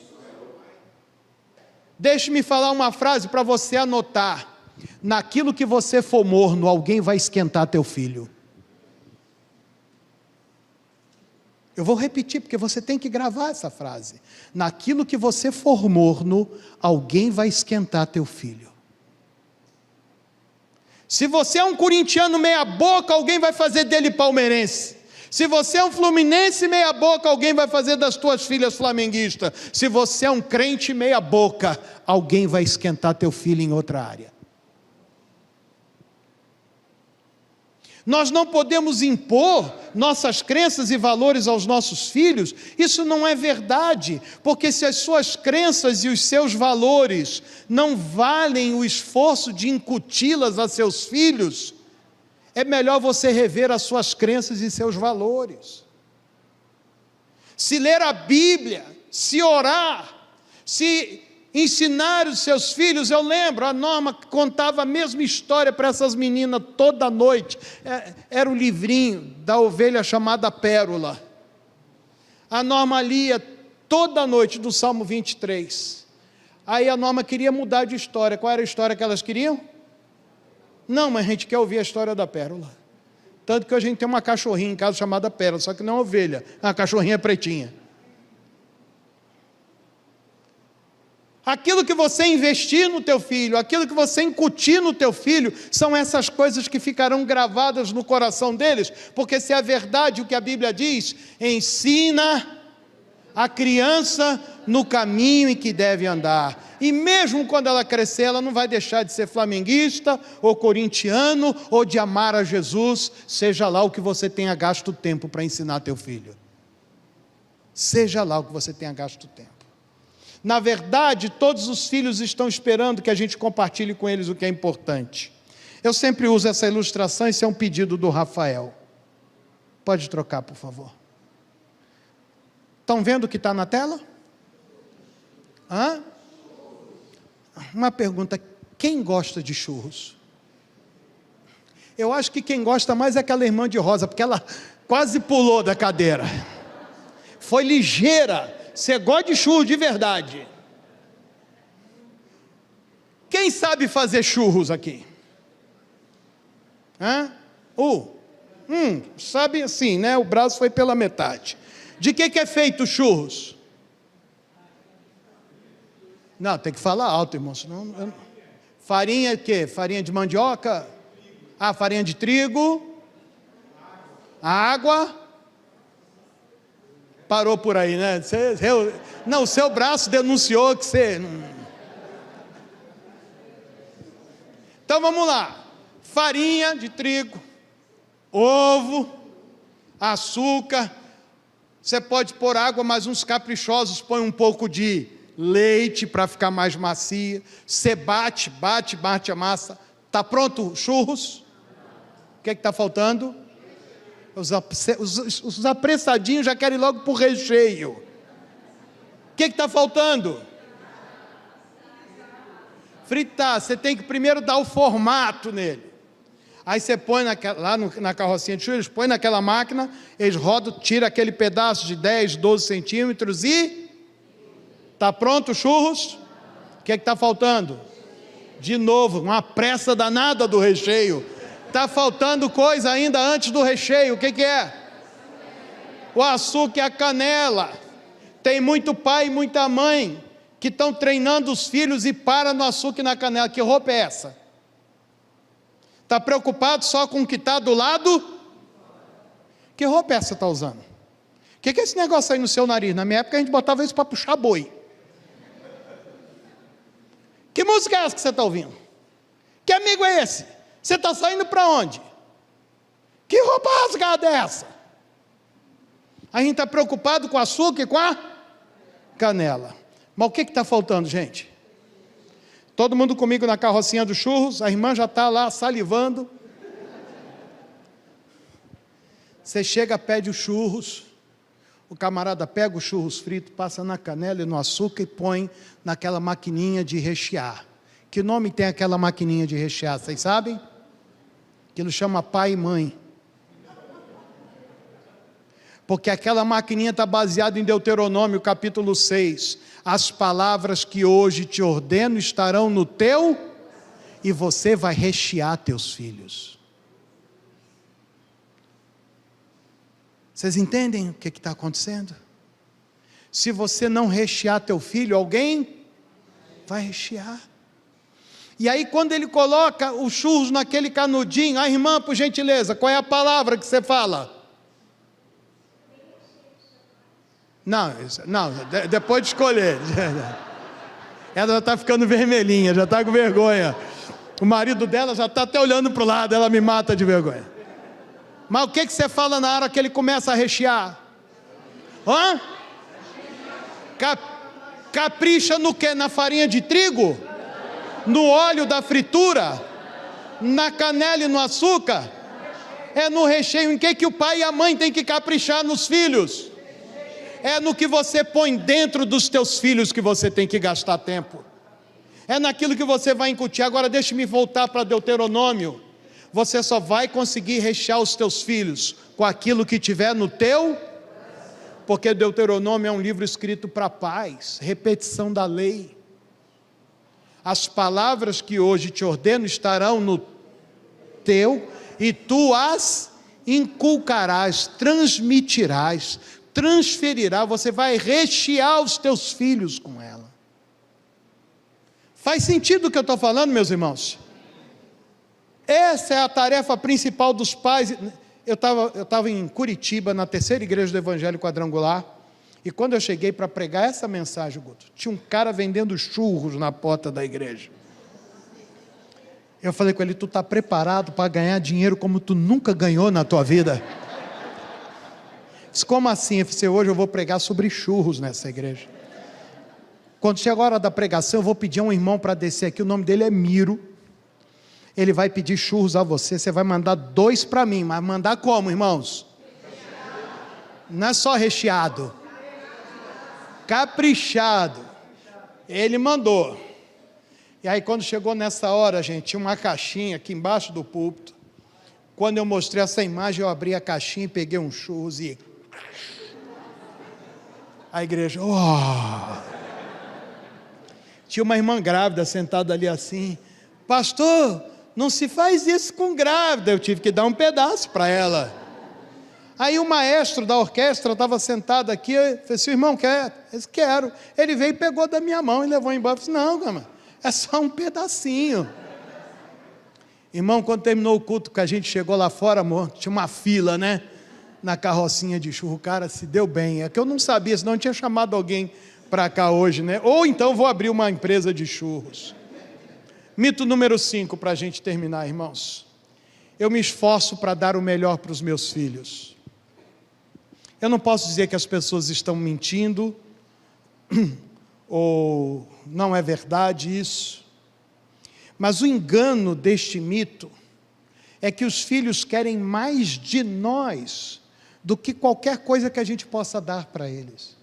Deixe-me falar uma frase para você anotar. Naquilo que você for morno, alguém vai esquentar teu filho. Eu vou repetir, porque você tem que gravar essa frase. Naquilo que você for morno, alguém vai esquentar teu filho. Se você é um corintiano meia boca, alguém vai fazer dele palmeirense. Se você é um fluminense meia boca, alguém vai fazer das tuas filhas flamenguistas. Se você é um crente meia boca, alguém vai esquentar teu filho em outra área. Nós não podemos impor nossas crenças e valores aos nossos filhos. Isso não é verdade, porque se as suas crenças e os seus valores não valem o esforço de incuti-las a seus filhos, é melhor você rever as suas crenças e seus valores. Se ler a Bíblia, se orar, se ensinar os seus filhos. Eu lembro, a Norma contava a mesma história para essas meninas toda noite. Era o livrinho da ovelha chamada Pérola. A Norma lia toda noite do Salmo 23. Aí a Norma queria mudar de história. Qual era a história que elas queriam? Não, mas a gente quer ouvir a história da Pérola. Tanto que a gente tem uma cachorrinha em casa chamada Pérola, só que não é ovelha, é uma cachorrinha pretinha. Aquilo que você investir no teu filho, aquilo que você incutir no teu filho, são essas coisas que ficarão gravadas no coração deles, porque se é verdade o que a Bíblia diz, ensina a criança no caminho em que deve andar, e mesmo quando ela crescer, ela não vai deixar de ser flamenguista, ou corintiano, ou de amar a Jesus, seja lá o que você tenha gasto tempo para ensinar teu filho, seja lá o que você tenha gasto tempo. Na verdade, todos os filhos estão esperando que a gente compartilhe com eles o que é importante. Eu sempre uso essa ilustração, esse é um pedido do Rafael. Pode trocar, por favor. Estão vendo o que está na tela? Hã? Uma pergunta, quem gosta de churros? Eu acho que quem gosta mais é aquela irmã de rosa, porque ela quase pulou da cadeira. Foi ligeira. Você gosta de churros de verdade? Quem sabe fazer churros aqui? Sabe assim, né? O braço foi pela metade. De que é feito churros? Não, tem que falar alto, irmão. Senão... Farinha de quê? Farinha de mandioca? Farinha de trigo? Água? Parou por aí, né? Não, o seu braço denunciou que você... Então vamos lá. Farinha de trigo, ovo, açúcar. Você pode pôr água, mas uns caprichosos põem um pouco de leite para ficar mais macia. Você bate a massa. Está pronto churros? O que está faltando? Os apressadinhos já querem logo para o recheio. O que está faltando? Fritar. Você tem que primeiro dar o formato nele. Aí você põe lá na carrocinha de churros, eles põem naquela máquina, eles rodam, tira aquele pedaço de 10, 12 centímetros e... Está pronto churros? O que está faltando? De novo, uma pressa danada do recheio. Está faltando coisa ainda antes do recheio. O que é? O açúcar e a canela. Tem muito pai e muita mãe que estão treinando os filhos e param no açúcar e na canela. Que roupa é essa? Está preocupado só com o que está do lado? Que roupa é essa que está usando? O que é esse negócio aí no seu nariz? Na minha época a gente botava isso para puxar boi. Que música é essa que você está ouvindo? Que amigo é esse? Você está saindo para onde? Que roupa rasgada é essa? A gente está preocupado com açúcar e com a canela. Mas o que está faltando, gente? Todo mundo comigo na carrocinha dos churros, a irmã já está lá salivando. Você chega, pede os churros, o camarada pega os churros fritos, passa na canela e no açúcar e põe naquela maquininha de rechear. Que nome tem aquela maquininha de rechear, vocês sabem? Aquilo chama pai e mãe. Porque aquela maquininha está baseada em Deuteronômio, capítulo 6. As palavras que hoje te ordeno estarão no teu, e você vai rechear teus filhos. Vocês entendem o que está acontecendo? Se você não rechear teu filho, alguém vai rechear. E aí quando ele coloca os churros naquele canudinho, a irmã, por gentileza, qual é a palavra que você fala? Não, depois de escolher. Ela já está ficando vermelhinha, já está com vergonha. O marido dela já está até olhando para o lado, ela me mata de vergonha. Mas o que você fala na hora que ele começa a rechear? Hã? Capricha no quê? Na farinha de trigo? No óleo da fritura? Na canela e no açúcar? É no recheio. Em que o pai e a mãe têm que caprichar nos filhos? É no que você põe dentro dos teus filhos que você tem que gastar tempo. É naquilo que você vai incutir. Agora deixe-me voltar para Deuteronômio. Você só vai conseguir rechear os teus filhos com aquilo que tiver no teu, porque Deuteronômio é um livro escrito para pais, repetição da lei. As palavras que hoje te ordeno estarão no teu, e tu as inculcarás, transmitirás, transferirás, você vai rechear os teus filhos com ela. Faz sentido o que eu estou falando, meus irmãos? Essa é a tarefa principal dos pais. Eu estava em Curitiba, na terceira igreja do Evangelho Quadrangular, e quando eu cheguei para pregar essa mensagem, Guto, tinha um cara vendendo churros na porta da igreja. Eu falei com ele, tu está preparado para ganhar dinheiro como tu nunca ganhou na tua vida? Disse, como assim? Eu falei, hoje eu vou pregar sobre churros nessa igreja. Quando chega a hora da pregação, eu vou pedir a um irmão para descer aqui, o nome dele é Miro. Ele vai pedir churros a você, você vai mandar 2 para mim, mas mandar como, irmãos? Não é só recheado, caprichado. Ele mandou. E aí quando chegou nessa hora, gente, tinha uma caixinha aqui embaixo do púlpito. Quando eu mostrei essa imagem, eu abri a caixinha e peguei um churros e... A igreja, Tinha uma irmã grávida sentada ali assim, pastor, não se faz isso com grávida. Eu tive que dar um pedaço para ela. Aí o maestro da orquestra estava sentado aqui, eu falei, seu irmão quer? Eu disse, quero. Ele veio e pegou da minha mão e levou embora. Eu disse, não, calma, é só um pedacinho. Irmão, quando terminou o culto, que a gente chegou lá fora, amor, tinha uma fila, né? Na carrocinha de churro, o cara se deu bem. É que eu não sabia, senão eu tinha chamado alguém para cá hoje, né? Ou então vou abrir uma empresa de churros. Mito número 5, para a gente terminar, irmãos. Eu me esforço para dar o melhor para os meus filhos. Eu não posso dizer que as pessoas estão mentindo, ou não é verdade isso. Mas o engano deste mito é que os filhos querem mais de nós do que qualquer coisa que a gente possa dar para eles.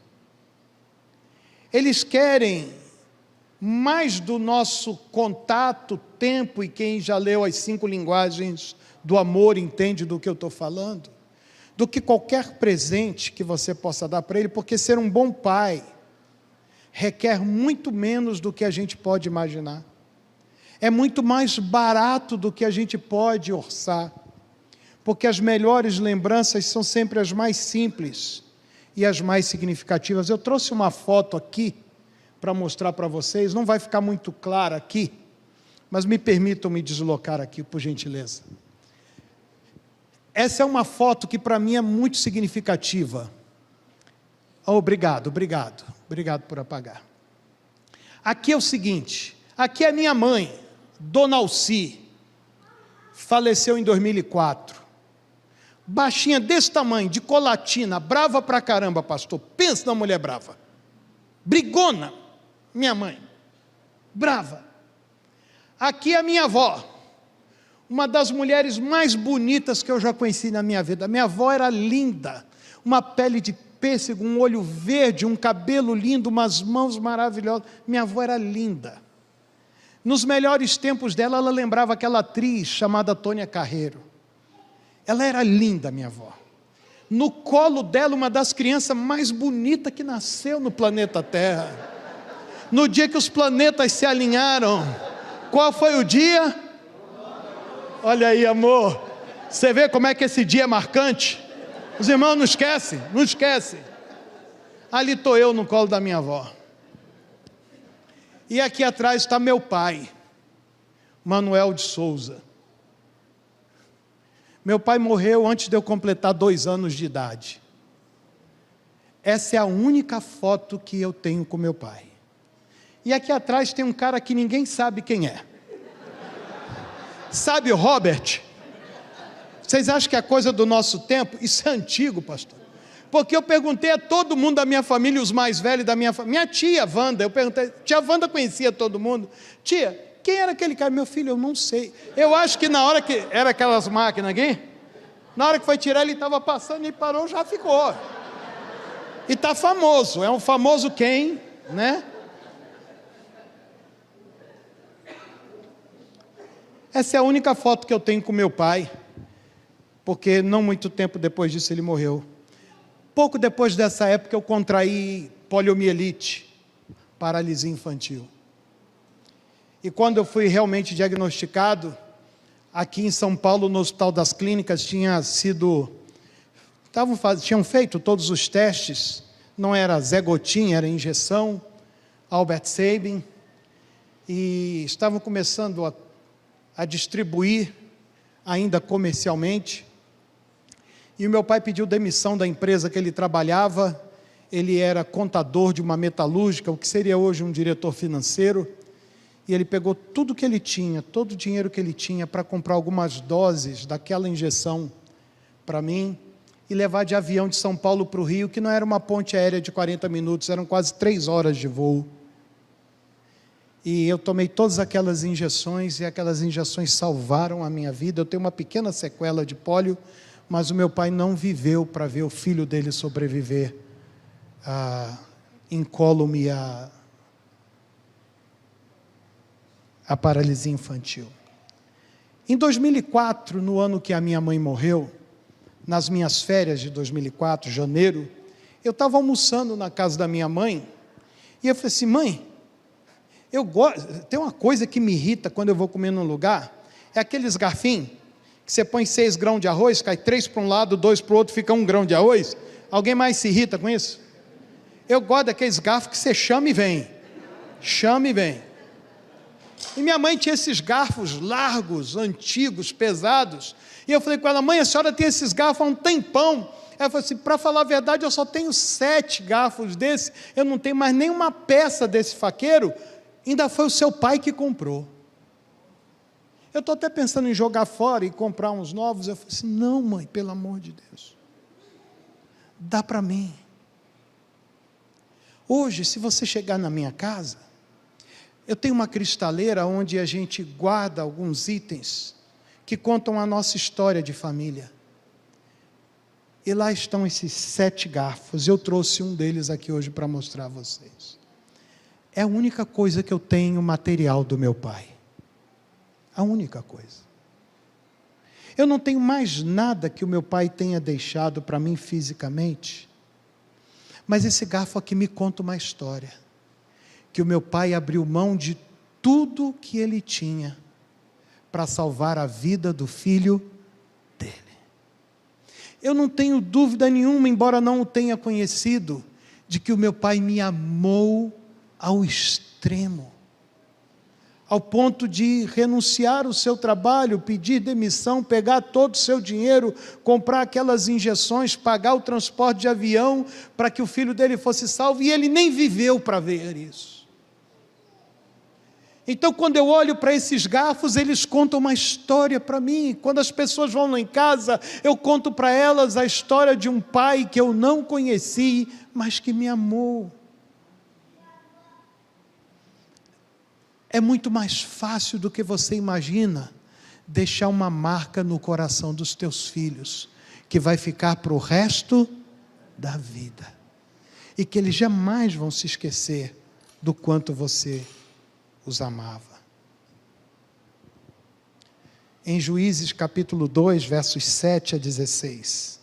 Eles querem mais do nosso contato, tempo, e quem já leu as 5 linguagens do amor entende do que eu estou falando, do que qualquer presente que você possa dar para ele, porque ser um bom pai requer muito menos do que a gente pode imaginar. É muito mais barato do que a gente pode orçar, porque as melhores lembranças são sempre as mais simples e as mais significativas. Eu trouxe uma foto aqui para mostrar para vocês, não vai ficar muito clara aqui, mas me permitam me deslocar aqui, por gentileza. Essa é uma foto que para mim é muito significativa. Obrigado por apagar. Aqui é o seguinte, aqui é a minha mãe, Dona Alci, faleceu em 2004, baixinha desse tamanho, de colatina, brava pra caramba, pastor, pensa na mulher brava, brigona, minha mãe, brava. Aqui é a minha avó, uma das mulheres mais bonitas que eu já conheci na minha vida. Minha avó era linda, uma pele de pêssego, um olho verde, um cabelo lindo, umas mãos maravilhosas. Minha avó era linda. Nos melhores tempos dela, ela lembrava aquela atriz chamada Tônia Carreiro. Ela era linda, minha avó. No colo dela, uma das crianças mais bonitas que nasceu no planeta Terra. No dia que os planetas se alinharam, qual foi o dia? Olha aí, amor. Você vê como é que esse dia é marcante? Os irmãos não esquecem, não esquecem. Ali estou eu no colo da minha avó. E aqui atrás está meu pai, Manuel de Souza. Meu pai morreu antes de eu completar 2 anos de idade. Essa é a única foto que eu tenho com meu pai. E aqui atrás tem um cara que ninguém sabe quem é. Sabe o Robert? Vocês acham que é coisa do nosso tempo? Isso é antigo, pastor. Porque eu perguntei a todo mundo da minha família, os mais velhos da minha família. Minha tia Wanda, eu perguntei, tia Wanda conhecia todo mundo. Tia, quem era aquele cara? Meu filho, eu não sei. Eu acho que na hora que era aquelas máquinas aqui, na hora que foi tirar, ele estava passando e parou, já ficou. E está famoso, é um famoso quem, né? Essa é a única foto que eu tenho com meu pai, porque não muito tempo depois disso ele morreu. Pouco depois dessa época eu contraí poliomielite, paralisia infantil. E quando eu fui realmente diagnosticado, aqui em São Paulo, no Hospital das Clínicas, tinham feito todos os testes, não era Zé Gotinha, era injeção, Albert Sabin, e estavam começando a distribuir ainda comercialmente, e o meu pai pediu demissão da empresa que ele trabalhava. Ele era contador de uma metalúrgica, o que seria hoje um diretor financeiro, e ele pegou tudo que ele tinha, todo o dinheiro que ele tinha para comprar algumas doses daquela injeção para mim, e levar de avião de São Paulo para o Rio, que não era uma ponte aérea de 40 minutos, eram quase 3 horas de voo. E eu tomei todas aquelas injeções, e aquelas injeções salvaram a minha vida. Eu tenho uma pequena sequela de pólio, mas o meu pai não viveu para ver o filho dele sobreviver incólume a paralisia infantil. Em 2004, no ano que a minha mãe morreu, nas minhas férias de 2004, janeiro, eu estava almoçando na casa da minha mãe, e eu falei assim, mãe, tem uma coisa que me irrita quando eu vou comer num lugar, é aqueles garfinhos, que você põe 6 grãos de arroz, cai 3 para um lado, 2 para o outro, fica 1 grão de arroz. Alguém mais se irrita com isso? Eu gosto daqueles garfos que você chama e vem. Chama e vem. E minha mãe tinha esses garfos largos, antigos, pesados. E eu falei com ela, mãe, a senhora tem esses garfos há um tempão. Ela falou assim, para falar a verdade, eu só tenho 7 garfos desses, eu não tenho mais nenhuma peça desse faqueiro, ainda foi o seu pai que comprou. Eu estou até pensando em jogar fora e comprar uns novos. Eu falei assim, não mãe, pelo amor de Deus, dá para mim. Hoje, se você chegar na minha casa, eu tenho uma cristaleira onde a gente guarda alguns itens que contam a nossa história de família. E lá estão esses 7 garfos, eu trouxe um deles aqui hoje para mostrar a vocês. É a única coisa que eu tenho material do meu pai. A única coisa. Eu não tenho mais nada que o meu pai tenha deixado para mim fisicamente, mas esse garfo aqui me conta uma história, que o meu pai abriu mão de tudo que ele tinha, para salvar a vida do filho dele. Eu não tenho dúvida nenhuma, embora não o tenha conhecido, de que o meu pai me amou ao extremo, ao ponto de renunciar ao seu trabalho, pedir demissão, pegar todo o seu dinheiro, comprar aquelas injeções, pagar o transporte de avião, para que o filho dele fosse salvo, e ele nem viveu para ver isso. Então, quando eu olho para esses garfos, eles contam uma história para mim. Quando as pessoas vão lá em casa, eu conto para elas a história de um pai que eu não conheci, mas que me amou. É muito mais fácil do que você imagina deixar uma marca no coração dos teus filhos, que vai ficar para o resto da vida, e que eles jamais vão se esquecer do quanto você os amava. Em Juízes capítulo 2, versos 7 a 16,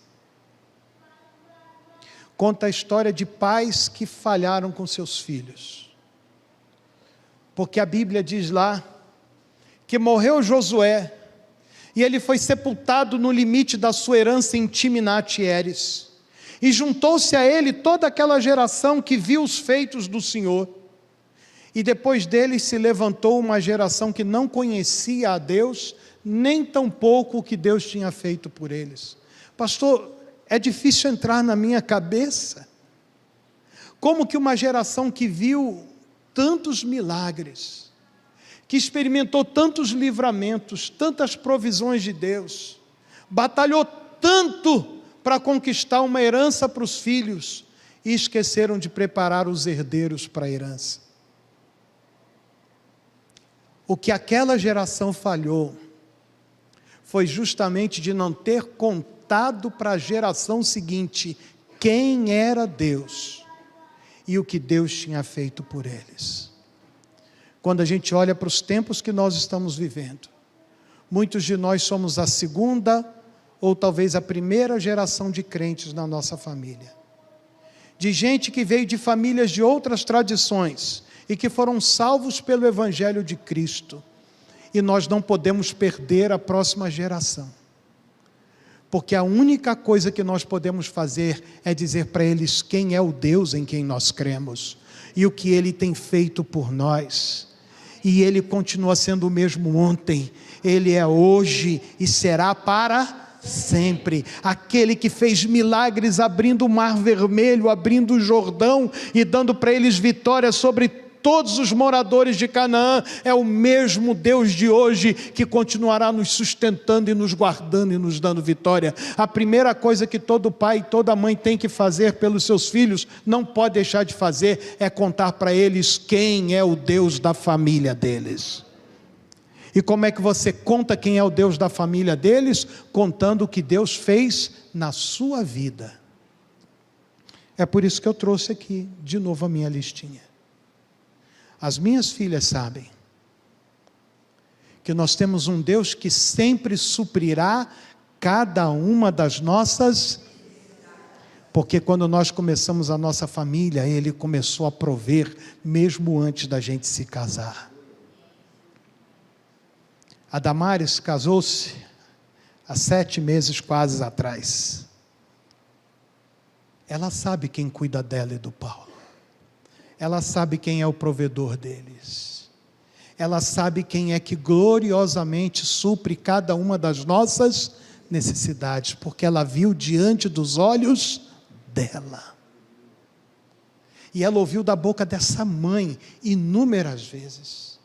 conta a história de pais que falharam com seus filhos. Porque a Bíblia diz lá, que morreu Josué, e ele foi sepultado no limite da sua herança em Timnat-Heres. E juntou-se a ele toda aquela geração que viu os feitos do Senhor. E depois dele se levantou uma geração que não conhecia a Deus, nem tampouco o que Deus tinha feito por eles. Pastor, é difícil entrar na minha cabeça. Como que uma geração que viu tantos milagres, que experimentou tantos livramentos, tantas provisões de Deus, batalhou tanto para conquistar uma herança para os filhos, e esqueceram de preparar os herdeiros para a herança. O que aquela geração falhou, foi justamente de não ter contado para a geração seguinte, quem era Deus, e o que Deus tinha feito por eles. Quando a gente olha para os tempos que nós estamos vivendo, muitos de nós somos a segunda, ou talvez a primeira geração de crentes na nossa família. De gente que veio de famílias de outras tradições, e que foram salvos pelo Evangelho de Cristo. E nós não podemos perder a próxima geração. Porque a única coisa que nós podemos fazer é dizer para eles quem é o Deus em quem nós cremos. E o que Ele tem feito por nós. E Ele continua sendo o mesmo ontem. Ele é hoje e será para sempre. Aquele que fez milagres abrindo o Mar Vermelho, abrindo o Jordão e dando para eles vitória sobre todos os moradores de Canaã, é o mesmo Deus de hoje, que continuará nos sustentando e nos guardando e nos dando vitória. A primeira coisa que todo pai e toda mãe tem que fazer pelos seus filhos, não pode deixar de fazer, é contar para eles quem é o Deus da família deles. E como é que você conta quem é o Deus da família deles? Contando o que Deus fez na sua vida. É por isso que eu trouxe aqui, de novo, a minha listinha. As minhas filhas sabem que nós temos um Deus que sempre suprirá cada uma das nossas, porque quando nós começamos a nossa família, Ele começou a prover, mesmo antes da gente se casar. A Damares casou-se há 7 meses quase atrás. Ela sabe quem cuida dela e do Paulo. Ela sabe quem é o provedor deles. Ela sabe quem é que gloriosamente supre cada uma das nossas necessidades, porque ela viu diante dos olhos dela. E ela ouviu da boca dessa mãe inúmeras vezes.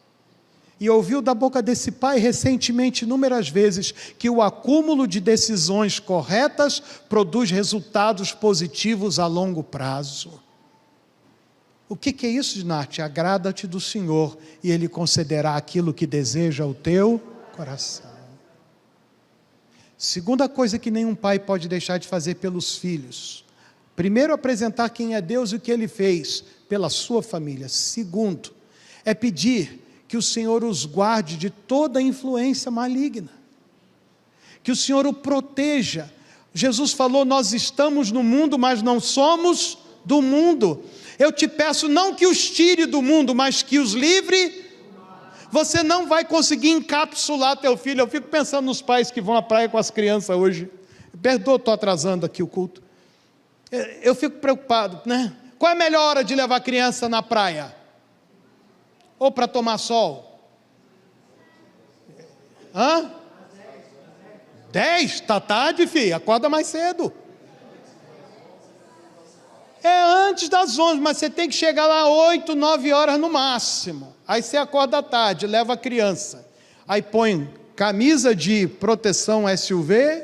E ouviu da boca desse pai recentemente inúmeras vezes, que o acúmulo de decisões corretas produz resultados positivos a longo prazo. O que é isso, Nath? Agrada-te do Senhor, e Ele concederá aquilo que deseja o teu coração. Segunda coisa que nenhum pai pode deixar de fazer pelos filhos. Primeiro, apresentar quem é Deus e o que Ele fez pela sua família. Segundo, é pedir que o Senhor os guarde de toda influência maligna. Que o Senhor o proteja. Jesus falou, nós estamos no mundo, mas não somos do mundo. Eu te peço não que os tire do mundo, mas que os livre. Você não vai conseguir encapsular teu filho. Eu fico pensando nos pais que vão à praia com as crianças hoje. Perdoa, estou atrasando aqui o culto. Eu fico preocupado, né? Qual é a melhor hora de levar a criança na praia? Ou para tomar sol? 10? Tá tarde, filho. Acorda mais cedo. É antes das 11, mas você tem que chegar lá 8, 9 horas no máximo. Aí você acorda à tarde, leva a criança. Aí põe camisa de proteção SUV,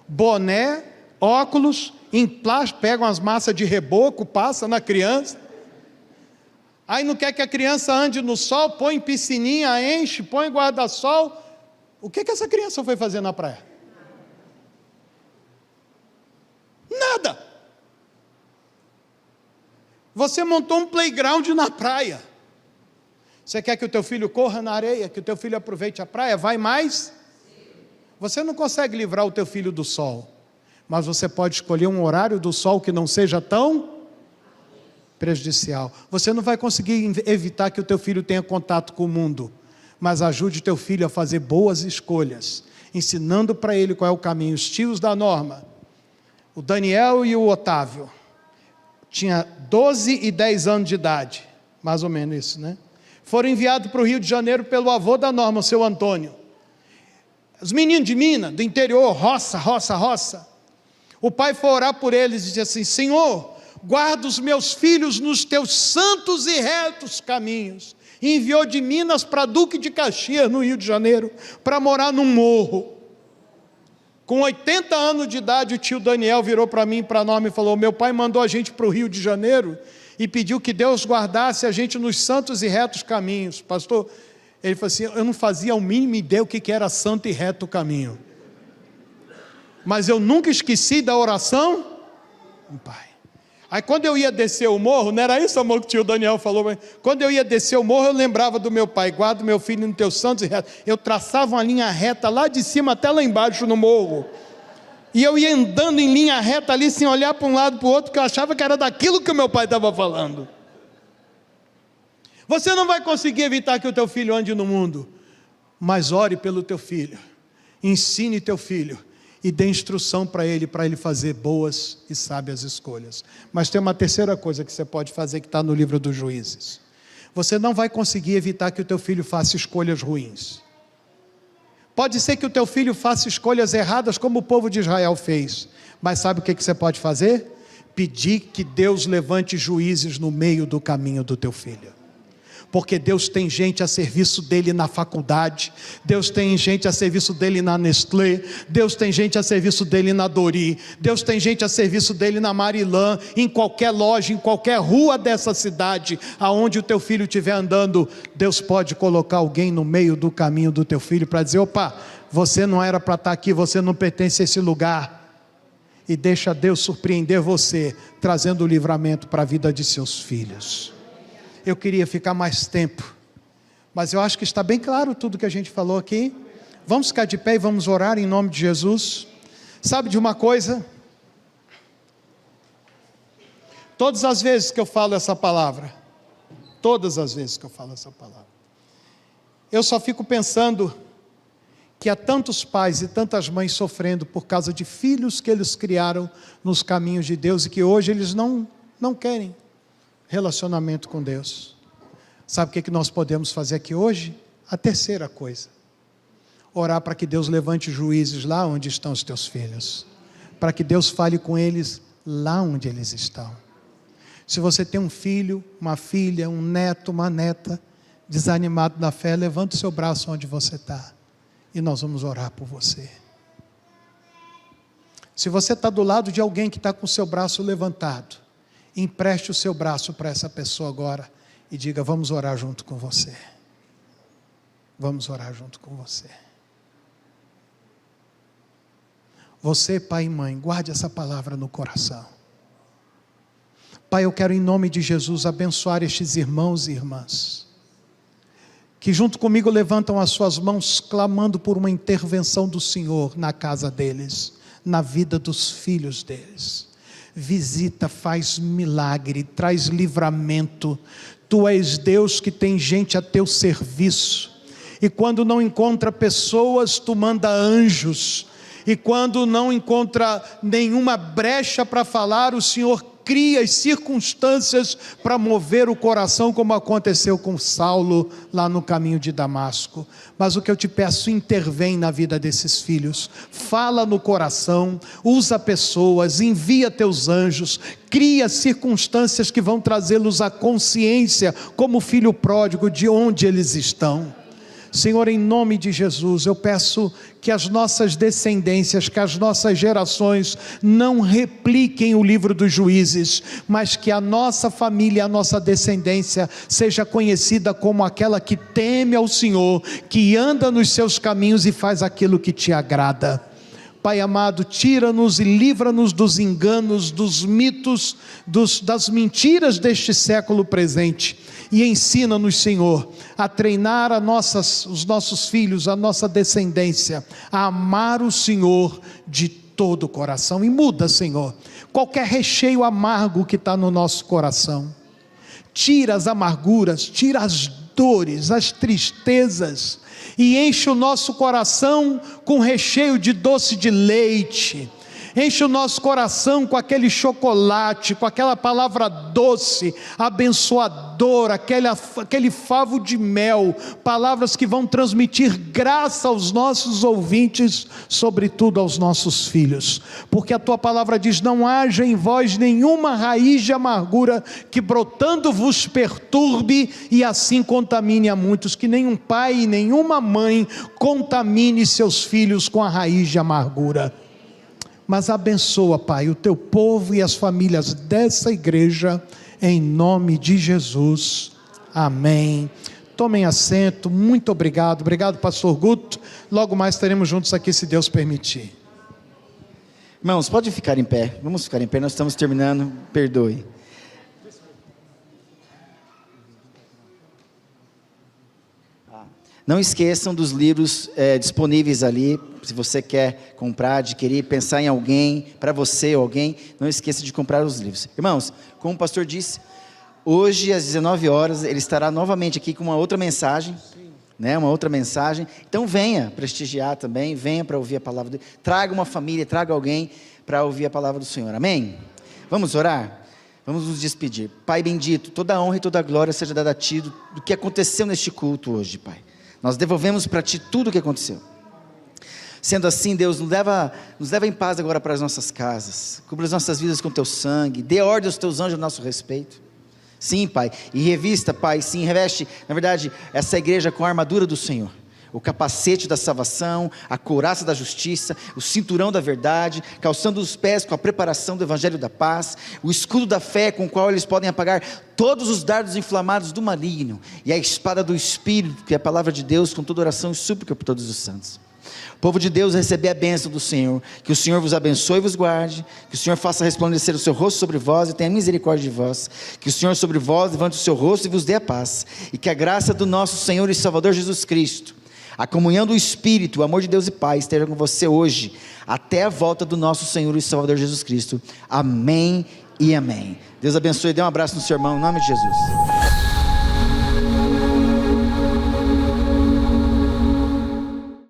boné, óculos, em plástico, pega umas massas de reboco, passa na criança. Aí não quer que a criança ande no sol, põe piscininha, enche, põe guarda-sol. O que essa criança foi fazer na praia? Nada. Você montou um playground na praia. Você quer que o teu filho corra na areia, que o teu filho aproveite a praia? Vai mais? Você não consegue livrar o teu filho do sol, mas você pode escolher um horário do sol que não seja tão prejudicial. Você não vai conseguir evitar que o teu filho tenha contato com o mundo, mas ajude o teu filho a fazer boas escolhas. ensinando para ele qual é o caminho. Os tios da Norma, o Daniel e o Otávio, tinha 12 e 10 anos de idade, mais ou menos isso, né? Foram enviados para o Rio de Janeiro pelo avô da Norma, o seu Antônio. Os meninos de Minas, do interior, roça. O pai foi orar por eles e disse assim: Senhor, guarda os meus filhos nos teus santos e retos caminhos. E enviou de Minas para Duque de Caxias, no Rio de Janeiro, para morar num morro. Com 80 anos de idade, o tio Daniel virou para mim e para a Norma e falou: meu pai mandou a gente para o Rio de Janeiro e pediu que Deus guardasse a gente nos santos e retos caminhos. Pastor, ele falou assim: eu não fazia a mínima ideia o que era santo e reto caminho, mas eu nunca esqueci da oração do pai. Aí quando eu ia descer o morro, não era isso, amor, que o tio Daniel falou, mas quando eu ia descer o morro, eu lembrava do meu pai: guarda meu filho nos teus santos e retos. Eu traçava uma linha reta lá de cima até lá embaixo no morro, e eu ia andando em linha reta ali, sem olhar para um lado para o outro, porque eu achava que era daquilo que o meu pai estava falando. Você não vai conseguir evitar que o teu filho ande no mundo, mas ore pelo teu filho, ensine teu filho, e dê instrução para ele fazer boas e sábias escolhas. Mas tem uma terceira coisa que você pode fazer, que está no livro dos Juízes. Você não vai conseguir evitar que o teu filho faça escolhas ruins. Pode ser que o teu filho faça escolhas erradas, como o povo de Israel fez. Mas sabe o que você pode fazer? Pedir que Deus levante juízes no meio do caminho do teu filho. Porque Deus tem gente a serviço dele na faculdade, Deus tem gente a serviço dele na Nestlé, Deus tem gente a serviço dele na Dori, Deus tem gente a serviço dele na Marilã, em qualquer loja, em qualquer rua dessa cidade, aonde o teu filho estiver andando, Deus pode colocar alguém no meio do caminho do teu filho para dizer: opa, você não era para estar aqui, você não pertence a esse lugar. E deixa Deus surpreender você, trazendo o livramento para a vida de seus filhos. Eu queria ficar mais tempo, mas eu acho que está bem claro tudo que a gente falou aqui. Vamos ficar de pé e vamos orar em nome de Jesus. Sabe de uma coisa? Todas as vezes que eu falo essa palavra, eu só fico pensando que há tantos pais e tantas mães sofrendo por causa de filhos que eles criaram nos caminhos de Deus e que hoje eles não querem relacionamento com Deus. Sabe o que nós podemos fazer aqui hoje? A terceira coisa: orar para que Deus levante juízes lá onde estão os teus filhos, para que Deus fale com eles lá onde eles estão. Se você tem um filho, uma filha, um neto, uma neta desanimado na fé, levante o seu braço onde você está e nós vamos orar por você. Se você está do lado de alguém que está com o seu braço levantado, empreste o seu braço para essa pessoa agora e diga: vamos orar junto com você. Vamos orar junto com você. Você, pai e mãe, guarde essa palavra no coração. Pai, eu quero em nome de Jesus abençoar estes irmãos e irmãs que junto comigo levantam as suas mãos clamando por uma intervenção do Senhor na casa deles, na vida dos filhos deles. Visita, faz milagre, traz livramento. Tu és Deus que tem gente a teu serviço, e quando não encontra pessoas, tu manda anjos, e quando não encontra nenhuma brecha para falar, o Senhor cria as circunstâncias para mover o coração, como aconteceu com Saulo lá no caminho de Damasco. Mas o que eu te peço, intervém na vida desses filhos, fala no coração, usa pessoas, envia teus anjos, cria circunstâncias que vão trazê-los à consciência, como filho pródigo, de onde eles estão. Senhor, em nome de Jesus, eu peço que as nossas descendências, que as nossas gerações não repliquem o livro dos Juízes, mas que a nossa família, a nossa descendência seja conhecida como aquela que teme ao Senhor, que anda nos seus caminhos e faz aquilo que te agrada. Pai amado, tira-nos e livra-nos dos enganos, dos mitos, das mentiras deste século presente, e ensina-nos, Senhor, a treinar os nossos filhos, a nossa descendência, a amar o Senhor de todo o coração. E muda, Senhor, qualquer recheio amargo que está no nosso coração. Tira as amarguras, tira as dores, as tristezas, e enche o nosso coração com recheio de doce de leite. Enche o nosso coração com aquele chocolate, com aquela palavra doce, abençoadora, aquele favo de mel, palavras que vão transmitir graça aos nossos ouvintes, sobretudo aos nossos filhos, porque a tua palavra diz: não haja em vós nenhuma raiz de amargura que brotando vos perturbe e assim contamine a muitos. Que nenhum pai e nenhuma mãe contamine seus filhos com a raiz de amargura. Mas abençoa, Pai, o teu povo e as famílias dessa igreja, em nome de Jesus, amém. Tomem assento, muito obrigado. Obrigado, pastor Guto. Logo mais estaremos juntos aqui, se Deus permitir. Irmãos, pode ficar em pé, vamos ficar em pé, nós estamos terminando, perdoe. Não esqueçam dos livros disponíveis ali, se você quer comprar, adquirir, pensar em alguém, para você ou alguém, não esqueça de comprar os livros. Irmãos, como o pastor disse, hoje às 19 horas, ele estará novamente aqui com uma outra mensagem, né, uma outra mensagem, então venha prestigiar também, venha para ouvir a palavra dele, traga uma família, traga alguém para ouvir a palavra do Senhor, amém? Vamos orar? Vamos nos despedir. Pai bendito, toda a honra e toda a glória seja dada a Ti do que aconteceu neste culto hoje, Pai. Nós devolvemos para Ti tudo o que aconteceu. Sendo assim, Deus, nos leva em paz agora para as nossas casas. Cubra as nossas vidas com Teu sangue. Dê ordem aos Teus anjos a nosso respeito. Sim, Pai. E revista, Pai, sim, reveste, na verdade, essa igreja com a armadura do Senhor. O capacete da salvação, a couraça da justiça, o cinturão da verdade, calçando os pés com a preparação do evangelho da paz, o escudo da fé com o qual eles podem apagar todos os dardos inflamados do maligno, e a espada do Espírito, que é a palavra de Deus, com toda oração e súplica por todos os santos. Povo de Deus, receber a bênção do Senhor, que o Senhor vos abençoe e vos guarde, que o Senhor faça resplandecer o seu rosto sobre vós e tenha misericórdia de vós, que o Senhor sobre vós levante o seu rosto e vos dê a paz, e que a graça do nosso Senhor e Salvador Jesus Cristo, a comunhão do Espírito, o amor de Deus e Pai esteja com você hoje, até a volta do nosso Senhor e Salvador Jesus Cristo. Amém e amém. Deus abençoe, dê um abraço no seu irmão, em nome de Jesus.